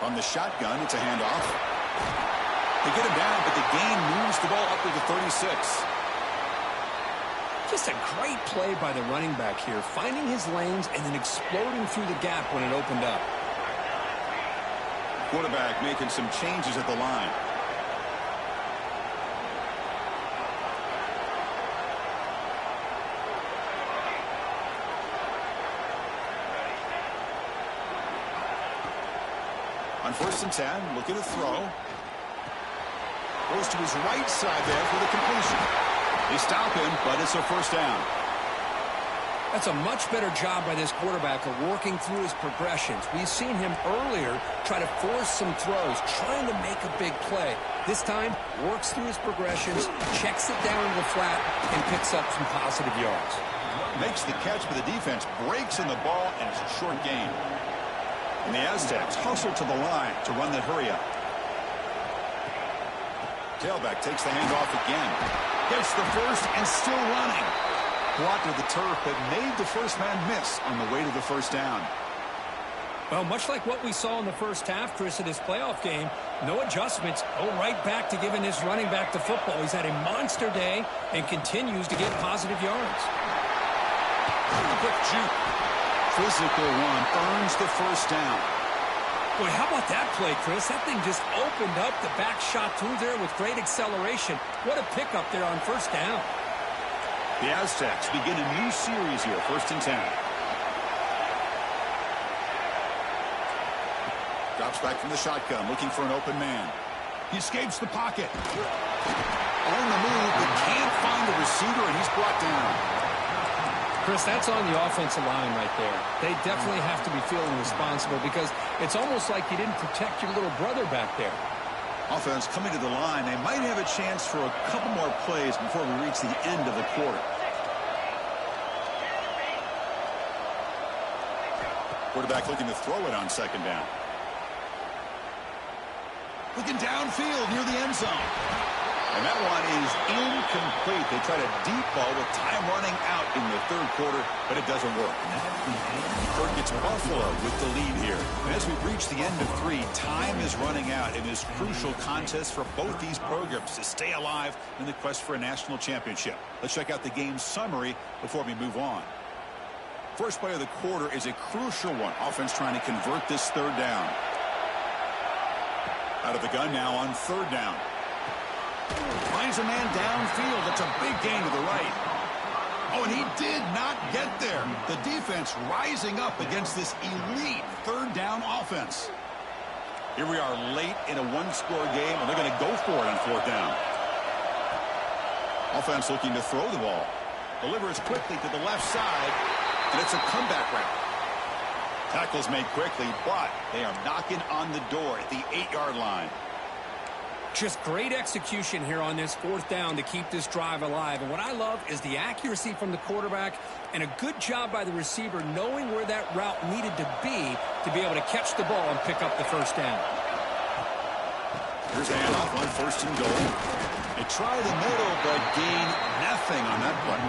From the shotgun, it's a handoff. They get him down, but the gain moves the ball up to the 36. Just a great play by the running back here, finding his lanes and then exploding through the gap when it opened up. Quarterback making some changes at the line. On 1st and 10, looking to throw. Goes to his right side there for the completion. They stop him, but it's a first down. That's a much better job by this quarterback of working through his progressions. We've seen him earlier try to force some throws, trying to make a big play. This time, works through his progressions, checks it down to the flat, and picks up some positive yards. Makes the catch, but the defense breaks in the ball, and it's a short gain. And the Aztecs hustle to the line to run that hurry up. Tailback takes the handoff again. Gets the first and still running. Brought to the turf, but made the first man miss on the way to the first down. Well, much like what we saw in the first half, Chris, of this playoff game, no adjustments. Go right back to giving his running back the football. He's had a monster day and continues to get positive yards. Quick juke. Physical one earns the first down. Boy, how about that play, Chris? That thing just opened up, the back shot through there with great acceleration. What a pickup there on first down. The Aztecs begin a new series here, 1st and 10. Drops back from the shotgun, looking for an open man. He escapes the pocket. On the move, but can't find the receiver, and he's brought down. Chris, that's on the offensive line right there. They definitely have to be feeling responsible because it's almost like you didn't protect your little brother back there. Offense coming to the line. They might have a chance for a couple more plays before we reach the end of the quarter. Quarterback looking to throw it on second down. Looking downfield near the end zone. And that one is incomplete. They tried a deep ball with time running out in the third quarter, but it doesn't work. Third gets Buffalo with the lead here. And as we reach the end of 3, time is running out in this crucial contest for both these programs to stay alive in the quest for a national championship. Let's check out the game summary before we move on. First play of the quarter is a crucial one. Offense trying to convert this third down. Out of the gun now on third down. Finds a man downfield. That's a big gain to the right. Oh, and he did not get there. The defense rising up against this elite third down offense. Here we are late in a one-score game, and they're going to go for it on fourth down. Offense looking to throw the ball. Delivers quickly to the left side, and it's a comeback route. Tackles made quickly, but they are knocking on the door at the 8-yard line. Just great execution here on this fourth down to keep this drive alive. And what I love is the accuracy from the quarterback and a good job by the receiver knowing where that route needed to be able to catch the ball and pick up the first down. Here's a handoff on first and goal. They try the middle, but gain nothing on that play.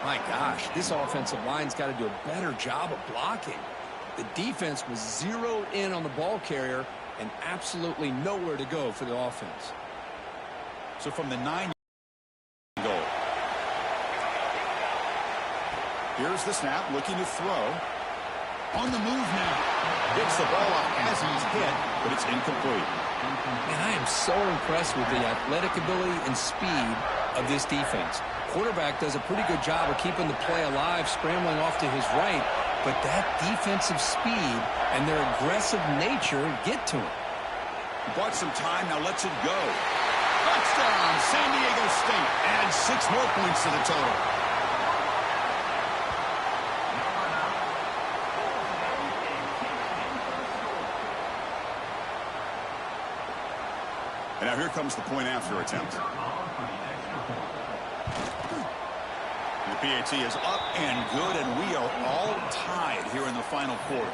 My gosh, this offensive line's got to do a better job of blocking. The defense was zeroed in on the ball carrier and absolutely nowhere to go for the offense. So from the 9 goal. Here's the snap, looking to throw. On the move now. Gets the ball off as he's hit, but it's incomplete. And I am so impressed with the athletic ability and speed of this defense. Quarterback does a pretty good job of keeping the play alive, scrambling off to his right, but that defensive speed and their aggressive nature get to him. He bought some time, now lets it go. Touchdown, San Diego State. And 6 more points to the total. And now here comes the point after attempt. The PAT is up and good, and we are all tied here in the final quarter.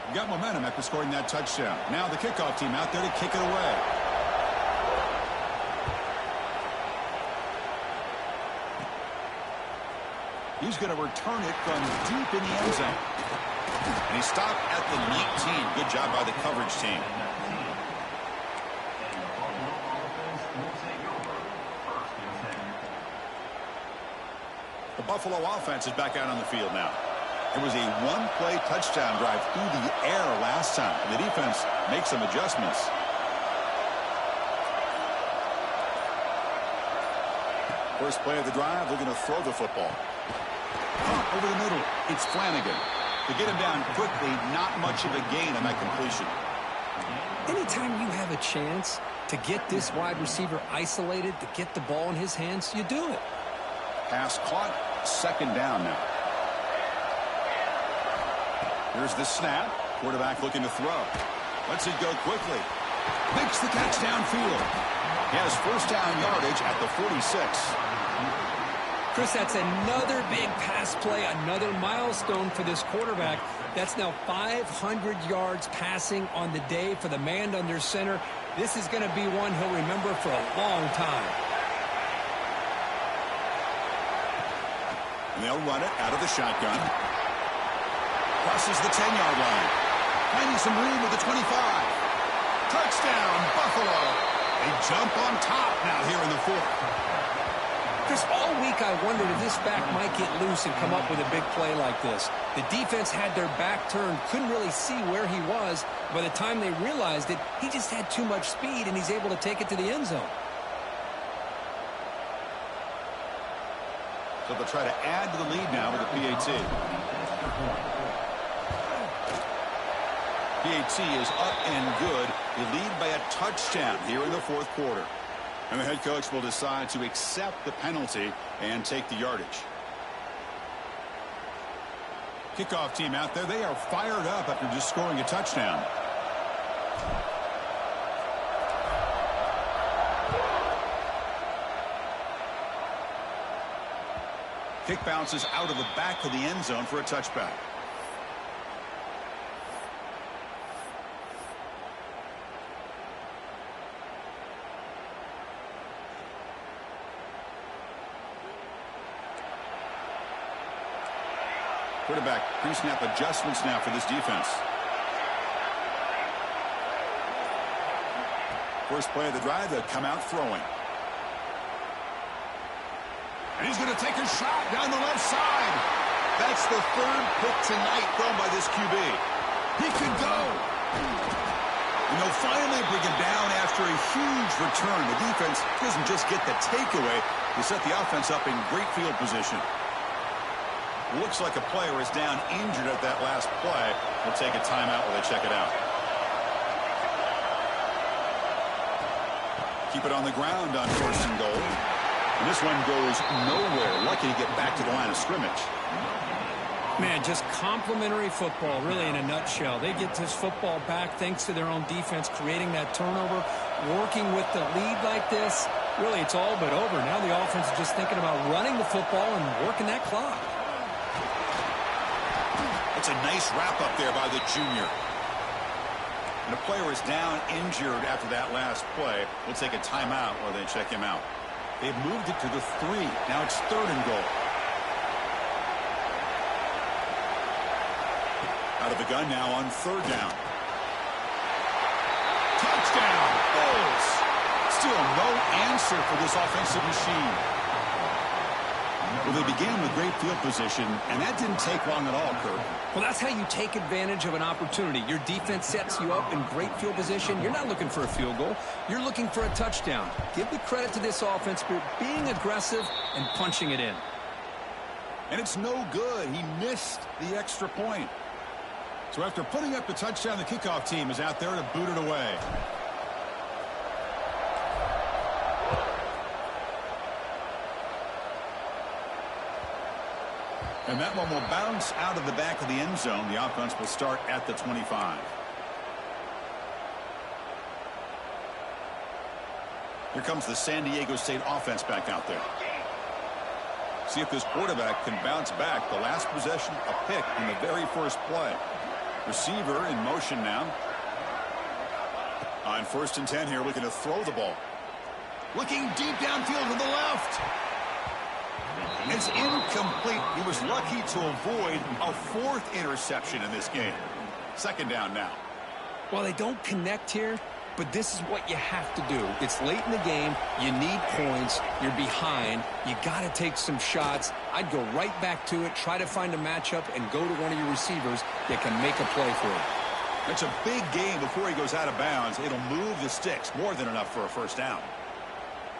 We got momentum after scoring that touchdown. Now the kickoff team out there to kick it away. He's going to return it from deep in the end zone. And he stopped at the 19. Good job by the coverage team. The Buffalo offense is back out on the field now. It was a one-play touchdown drive through the air last time. The defense makes some adjustments. First play of the drive, looking to throw the football. Over the middle, it's Flanagan. To get him down quickly, not much of a gain on that completion. Anytime you have a chance to get this wide receiver isolated, to get the ball in his hands, you do it. Pass caught, second down now. Here's the snap. Quarterback looking to throw. Lets it go quickly. Makes the catch downfield. He has first down yardage at the 46. Chris, that's another big pass play, another milestone for this quarterback. That's now 500 yards passing on the day for the man under center. This is going to be one he'll remember for a long time. And they'll run it out of the shotgun. Crosses the 10-yard line. Finding some room with the 25. Touchdown, Buffalo. They jump on top now here in the fourth. Chris, all week I wondered if this back might get loose and come up with a big play like this. The defense had their back turned, couldn't really see where he was. By the time they realized it, he just had too much speed, and he's able to take it to the end zone. So they'll try to add to the lead now with the PAT. PAT is up and good. They lead by a touchdown here in the fourth quarter. And the head coach will decide to accept the penalty and take the yardage. Kickoff team out there, they are fired up after just scoring a touchdown. Kick bounces out of the back of the end zone for a touchback. Quarterback pre-snap adjustments now for this defense. First play of the drive, they'll come out throwing. And he's going to take a shot down the left side. That's the third pick tonight thrown by this QB. He could go. And they'll finally bring him down after a huge return. The defense doesn't just get the takeaway. They set the offense up in great field position. Looks like a player is down injured at that last play. We'll take a timeout while they check it out. Keep it on the ground on first and goal. And this one goes nowhere. Lucky to get back to the line of scrimmage. Man, just complimentary football, really, in a nutshell. They get this football back thanks to their own defense, creating that turnover, working with the lead like this. Really, it's all but over. Now the offense is just thinking about running the football and working that clock. It's a nice wrap up there by the junior. And the player is down injured after that last play. We'll take a timeout while they check him out. They've moved it to the 3. Now it's third and goal. Out of the gun now on third down. Touchdown, Bulls. Still no answer for this offensive machine. Well, they began with great field position, and that didn't take long at all, Kirk. Well, that's how you take advantage of an opportunity. Your defense sets you up in great field position. You're not looking for a field goal. You're looking for a touchdown. Give the credit to this offense for being aggressive and punching it in. And it's no good. He missed the extra point. So after putting up the touchdown, the kickoff team is out there to boot it away. And that one will bounce out of the back of the end zone. The offense will start at the 25. Here comes the San Diego State offense back out there. See if this quarterback can bounce back. The last possession, a pick in the very first play. Receiver in motion now. On first and 10 here, looking to throw the ball. Looking deep downfield to the left. It's incomplete. He was lucky to avoid a fourth interception in this game. Second down now. Well, they don't connect here, but this is what you have to do. It's late in the game. You need points. You're behind. You got to take some shots. I'd go right back to it, try to find a matchup, and go to one of your receivers that can make a play for you. It's a big game before he goes out of bounds. It'll move the sticks more than enough for a first down.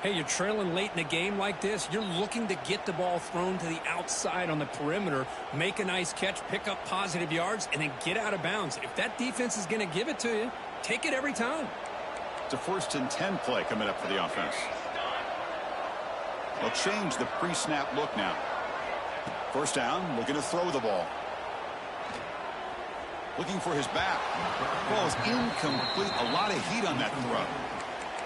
Hey, you're trailing late in a game like this. You're looking to get the ball thrown to the outside on the perimeter, make a nice catch, pick up positive yards, and then get out of bounds. If that defense is going to give it to you, take it every time. It's a first and 10 play coming up for the offense. They'll change the pre-snap look now. First down, looking to throw the ball. Looking for his back. Ball is incomplete. A lot of heat on that throw.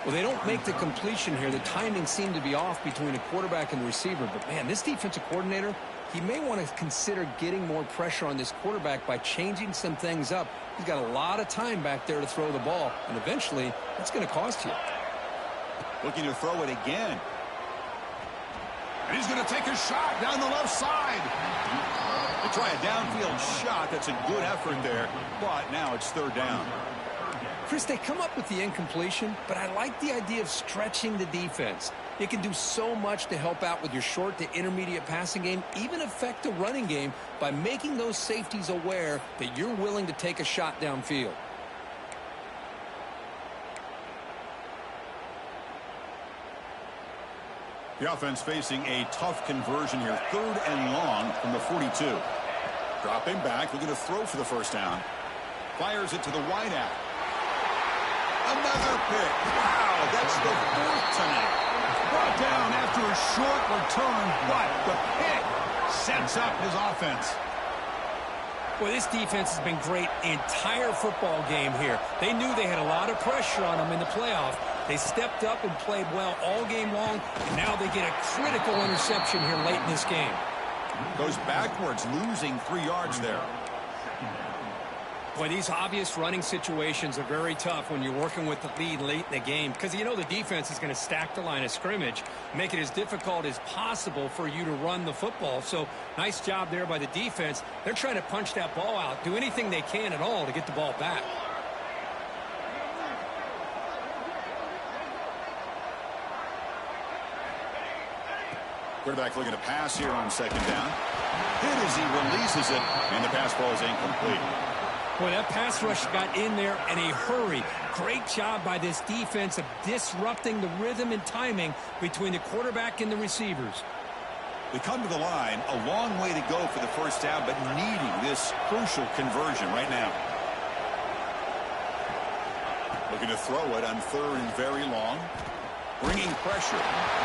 Well, they don't make the completion here. The timing seemed to be off between a quarterback and the receiver. But, man, this defensive coordinator, he may want to consider getting more pressure on this quarterback by changing some things up. He's got a lot of time back there to throw the ball, and eventually it's going to cost you. Looking to throw it again. And he's going to take a shot down the left side. They try a downfield shot. That's a good effort there, but now it's third down. Chris, they come up with the incompletion, but I like the idea of stretching the defense. It can do so much to help out with your short to intermediate passing game, even affect the running game by making those safeties aware that you're willing to take a shot downfield. The offense facing a tough conversion here. Third and long from the 42. Dropping back, looking to throw for the first down. Fires it to the wideout. Another pick. Wow, that's the fourth tonight. Brought down after a short return, but the pick sets up his offense. Well, this defense has been great the entire football game here. They knew they had a lot of pressure on them in the playoff. They stepped up and played well all game long, and now they get a critical interception here late in this game. Goes backwards, losing 3 yards there. Boy, these obvious running situations are very tough when you're working with the lead late in the game because you know the defense is going to stack the line of scrimmage, make it as difficult as possible for you to run the football. So nice job there by the defense. They're trying to punch that ball out, do anything they can at all to get the ball back. Quarterback looking to pass here on second down. Hit as he releases it, and the pass ball is incomplete. Boy, that pass rush got in there in a hurry. Great job by this defense of disrupting the rhythm and timing between the quarterback and the receivers. We come to the line, a long way to go for the first down, but needing this crucial conversion right now. Looking to throw it on third and very long. Bringing pressure.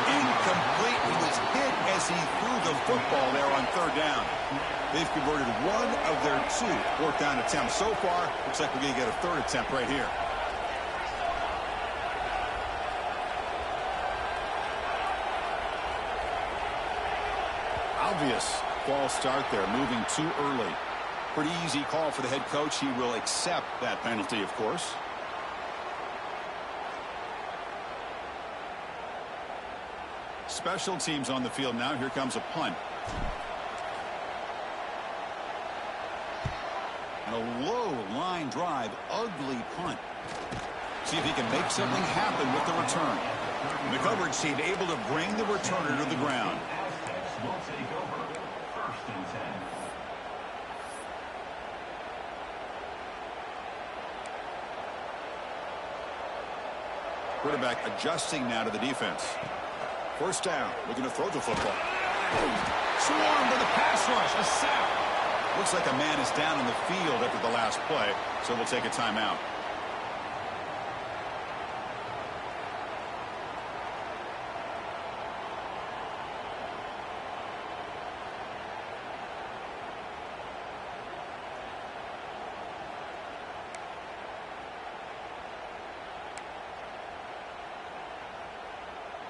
Incomplete. He was hit as he threw the football there on third down. They've converted one of their 2 fourth down attempts so far. Looks like we're going to get a third attempt right here. Obvious false start there, moving too early. Pretty easy call for the head coach. He will accept that penalty, of course. Special teams on the field now. Here comes a punt. And a low line drive, ugly punt. See if he can make something happen with the return. And the coverage team able to bring the returner to the ground. Will take over. 1st and 10. Quarterback adjusting now to the defense. First down, looking to throw the football. Swarmed by the pass rush, a sack. Looks like a man is down in the field after the last play, so we'll take a timeout.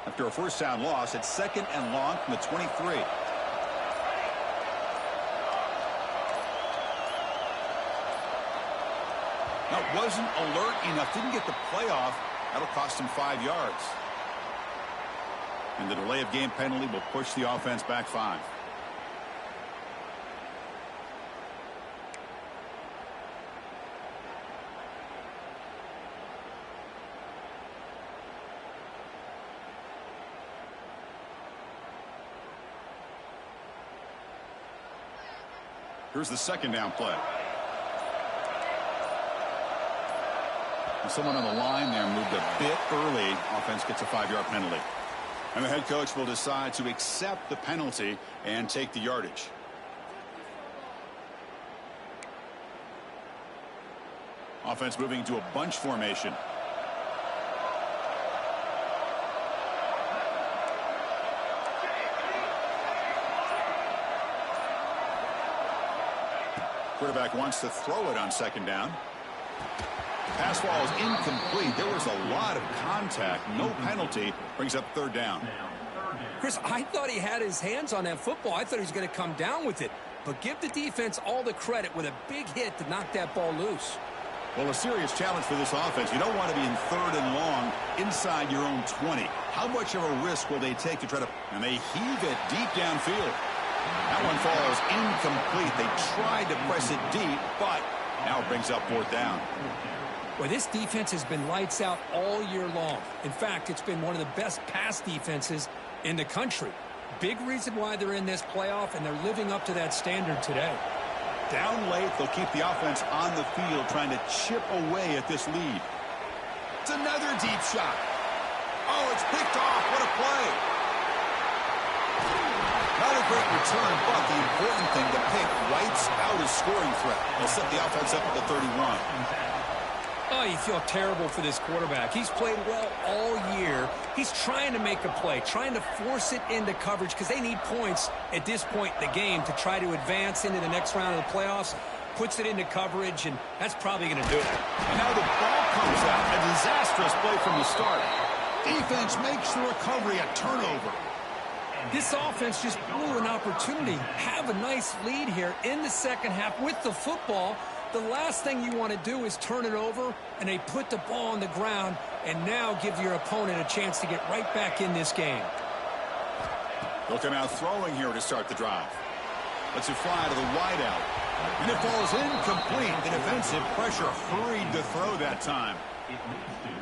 After a first down loss, it's 2nd and long from the 23. Now, wasn't alert enough, didn't get the playoff. That'll cost him 5 yards. And the delay of game penalty will push the offense back 5. Here's the 2nd down play. And someone on the line there moved a bit early. Offense gets a 5-yard penalty. And the head coach will decide to accept the penalty and take the yardage. Offense moving to a bunch formation. Quarterback wants to throw it on 2nd down. Pass ball is incomplete. There was a lot of contact. No penalty. Brings up 3rd down. Chris, I thought he had his hands on that football. I thought he was going to come down with it. But give the defense all the credit with a big hit to knock that ball loose. Well, a serious challenge for this offense. You don't want to be in 3rd and long inside your own 20. How much of a risk will they take to try to... And they heave it deep downfield. That one falls incomplete. They tried to press it deep, but now it brings up 4th down. Well, this defense has been lights out all year long. In fact, it's been one of the best pass defenses in the country. Big reason why they're in this playoff, and they're living up to that standard today. Down late, they'll keep the offense on the field trying to chip away at this lead. It's another deep shot. Oh, it's picked off. What a play. Not a great return, but the important thing, the pick wipes out his scoring threat. They'll set the offense up at the 31. Oh, you feel terrible for this quarterback. He's played well all year. He's trying to make a play, trying to force it into coverage because they need points at this point in the game to try to advance into the next round of the playoffs. Puts it into coverage, and that's probably going to do it. And now the ball comes out. A disastrous play from the start. Defense makes the recovery a turnover. This offense just blew an opportunity. Have a nice lead here in the second half with the football. The last thing you want to do is turn it over, and they put the ball on the ground and now give your opponent a chance to get right back in this game. Looking out throwing here to start the drive. Lets it fly to the wideout. And it falls incomplete. The defensive pressure hurried to throw that time.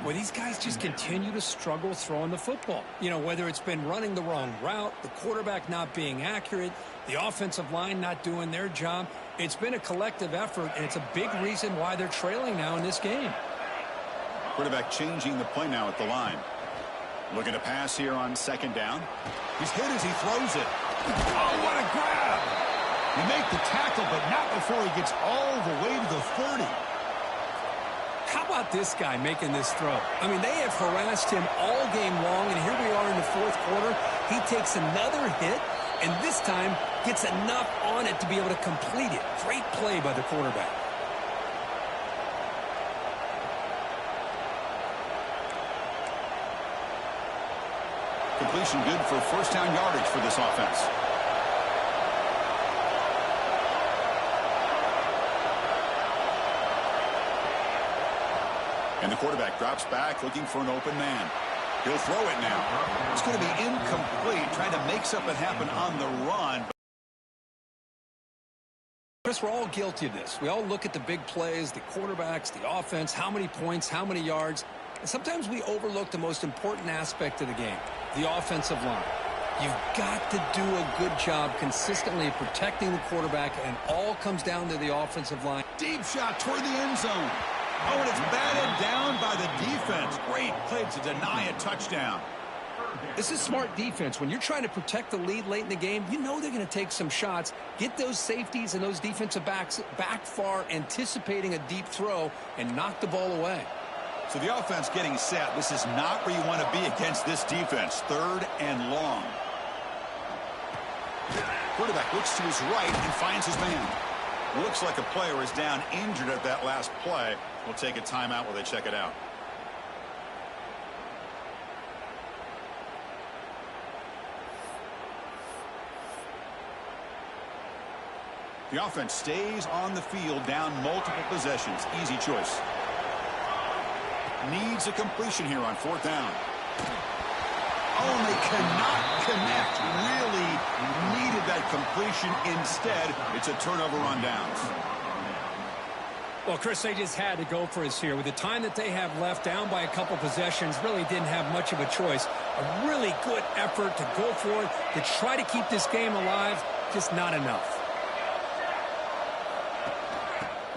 Well, these guys just continue to struggle throwing the football. You know, whether it's been running the wrong route, the quarterback not being accurate, the offensive line not doing their job. It's been a collective effort, and it's a big reason why they're trailing now in this game. Quarterback changing the play now at the line. Looking to pass here on second down. He's hit as he throws it. Oh, what a grab! He make the tackle, but not before he gets all the way to the 30. How about this guy making this throw? I mean, they have harassed him all game long, and here we are in the fourth quarter. He takes another hit, and this time gets enough on it to be able to complete it. Great play by the quarterback. Completion good for first down yardage for this offense. And the quarterback drops back looking for an open man. He'll throw it now. It's going to be incomplete, trying to make something happen on the run. Chris, we're all guilty of this. We all look at the big plays, the quarterbacks, the offense, how many points, how many yards. And sometimes we overlook the most important aspect of the game, the offensive line. You've got to do a good job consistently protecting the quarterback, and it all comes down to the offensive line. Deep shot toward the end zone. Oh, and it's batted down by the defense. Great play to deny a touchdown. This is smart defense. When you're trying to protect the lead late in the game, you know they're going to take some shots, get those safeties and those defensive backs back far, anticipating a deep throw, and knock the ball away. So the offense getting set. This is not where you want to be against this defense. Third and long. Quarterback looks to his right and finds his man. Looks like a player is down injured at that last play. We'll take a timeout while they check it out. The offense stays on the field down multiple possessions. Easy choice. Needs a completion here on fourth down. Oh, and they cannot connect. Really needed that completion. Instead, it's a turnover on downs. Well, Chris, they just had to go for us here. With the time that they have left, down by a couple possessions, really didn't have much of a choice. A really good effort to go for it, to try to keep this game alive, just not enough.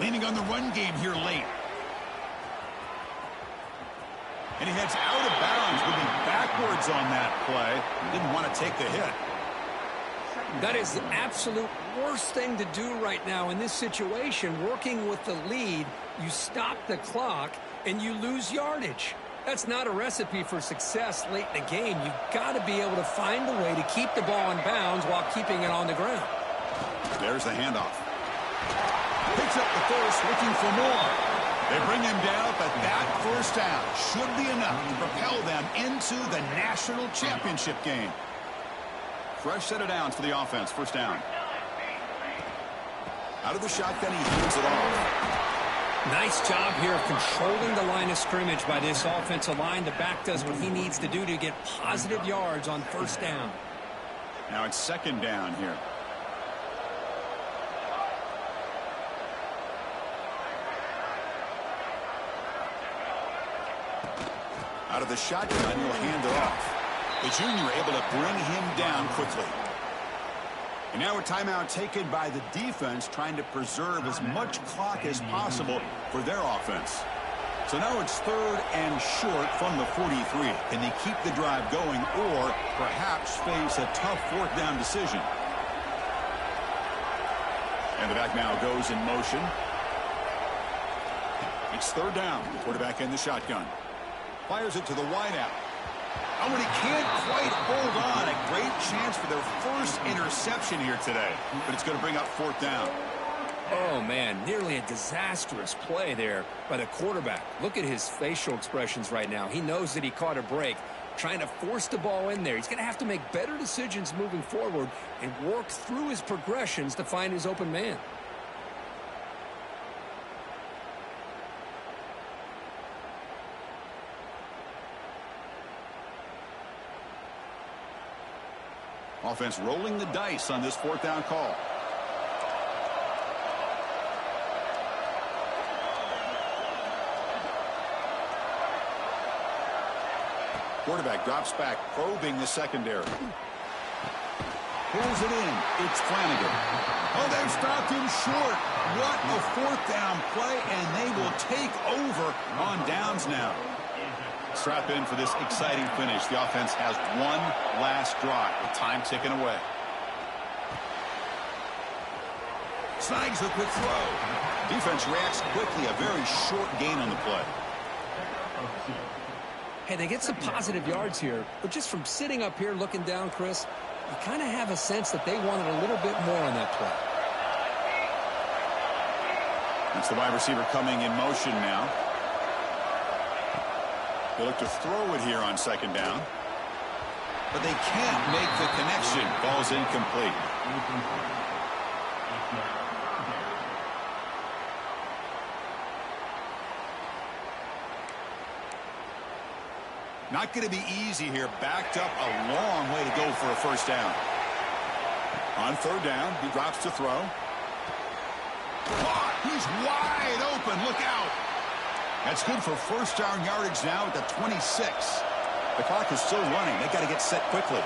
Leaning on the run game here late. And he heads out of bounds, moving backwards on that play. Didn't want to take the hit. That is the absolute worst thing to do right now in this situation. Working with the lead, you stop the clock, and you lose yardage. That's not a recipe for success late in the game. You've got to be able to find a way to keep the ball in bounds while keeping it on the ground. There's the handoff. Picks up the first, looking for more. They bring him down, but that first down should be enough to propel them into the national championship game. Fresh set of downs for the offense. First down. Out of the shotgun, he hands it off. Nice job here of controlling the line of scrimmage by this offensive line. The back does what he needs to do to get positive yards on first down. Now it's second down here. Out of the shotgun, he'll hand it off. The junior able to bring him down quickly. And now a timeout taken by the defense, trying to preserve as much clock as possible for their offense. So now it's 3rd and short from the 43. Can they keep the drive going or perhaps face a tough 4th down decision? And the back now goes in motion. It's 3rd down. Quarterback in the shotgun. Fires it to the wideout. Oh, and he can't quite hold on. A great chance for their first interception here today. But it's going to bring up 4th down. Oh, man, nearly a disastrous play there by the quarterback. Look at his facial expressions right now. He knows that he caught a break, trying to force the ball in there. He's going to have to make better decisions moving forward and work through his progressions to find his open man. Offense rolling the dice on this 4th down call. Quarterback drops back, probing the secondary. Pulls it in. It's Flanagan. Oh, they've stopped him short. What a 4th down play, and they will take over on downs now. Strap in for this exciting finish. The offense has one last drive with time ticking away. Snags a quick throw. Defense reacts quickly. A very short gain on the play. Hey, they get some positive yards here, but just from sitting up here looking down, Chris, you kind of have a sense that they wanted a little bit more on that play. It's the wide receiver coming in motion now. They look to throw it here on 2nd down. But they can't make the connection. Ball's incomplete. Not going to be easy here. Backed up a long way to go for a 1st down. On 3rd down, he drops to throw. Caught! He's wide open. Look out. That's good for 1st down yardage now at the 26. The clock is still running. They got to get set quickly.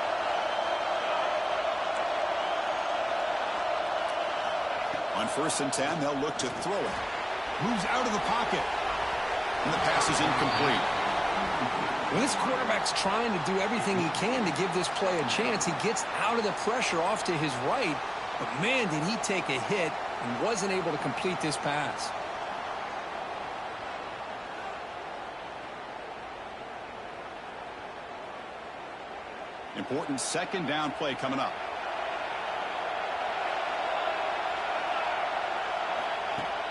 On 1st and 10, they'll look to throw it. Moves out of the pocket. And the pass is incomplete. When this quarterback's trying to do everything he can to give this play a chance, he gets out of the pressure off to his right. But, man, did he take a hit and wasn't able to complete this pass. Important 2nd down play coming up.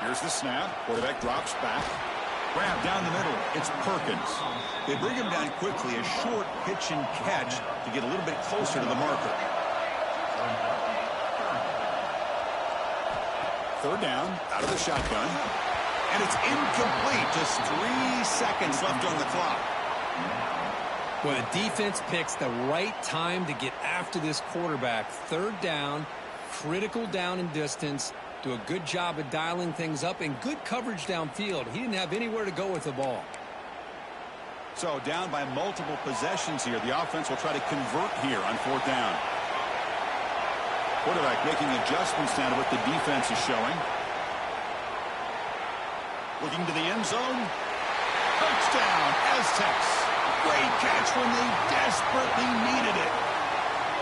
Here's the snap. Quarterback drops back. Grab down the middle. It's Perkins. They bring him down quickly. A short pitch and catch to get a little bit closer to the marker. 3rd down, out of the shotgun. And it's incomplete. Just 3 seconds left on the clock. Well, the defense picks the right time to get after this quarterback. 3rd down, critical down and distance. Do a good job of dialing things up and good coverage downfield. He didn't have anywhere to go with the ball. So down by multiple possessions here. The offense will try to convert here on 4th down. Quarterback making adjustments now to what the defense is showing. Looking to the end zone. Touchdown, Aztecs. Great catch when they desperately needed it.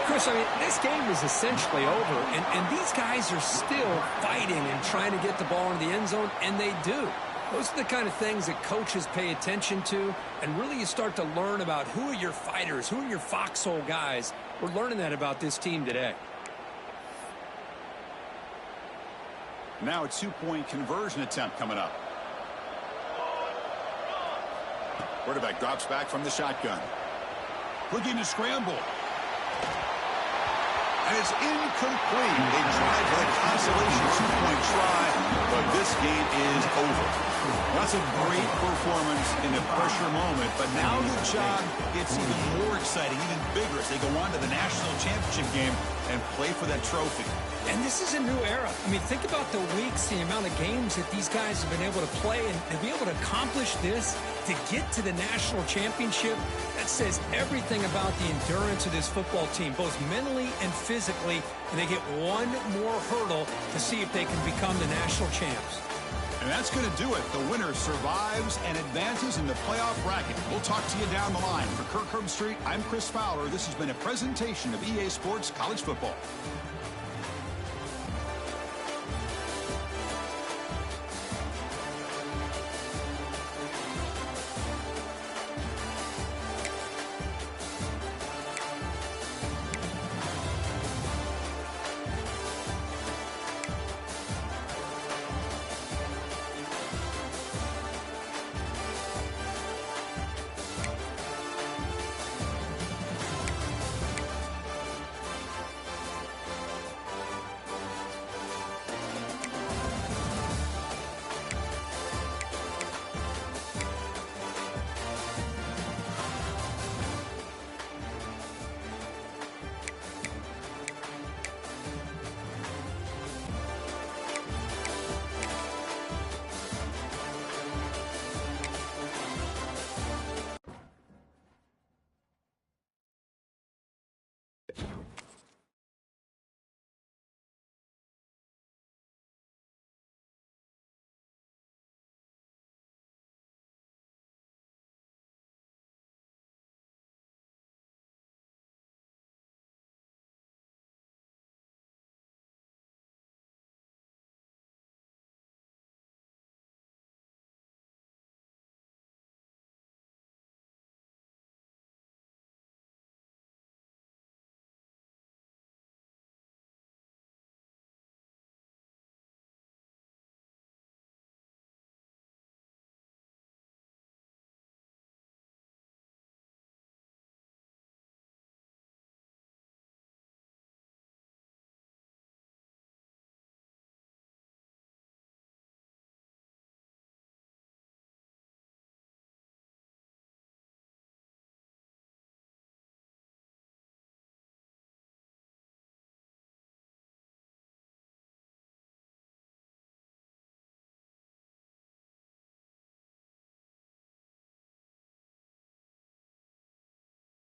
Chris, I mean, this game is essentially over, and these guys are still fighting and trying to get the ball in the end zone, and they do. Those are the kind of things that coaches pay attention to, and really you start to learn about who are your fighters, who are your foxhole guys. We're learning that about this team today. Now a 2-point conversion attempt coming up. Quarterback drops back from the shotgun. Looking to scramble. And it's incomplete. They tried for the consolation 2-point try, but this game is over. That's a great performance in a pressure moment, but now the job gets even more exciting, even bigger as they go on to the national championship game and play for that trophy. And this is a new era. I mean, think about the weeks, the amount of games that these guys have been able to play, and to be able to accomplish this, to get to the national championship, that says everything about the endurance of this football team, both mentally and physically, and they get one more hurdle to see if they can become the national champs. And that's going to do it. The winner survives and advances in the playoff bracket. We'll talk to you down the line. For Kirk Herbstreit, I'm Chris Fowler. This has been a presentation of EA Sports College Football.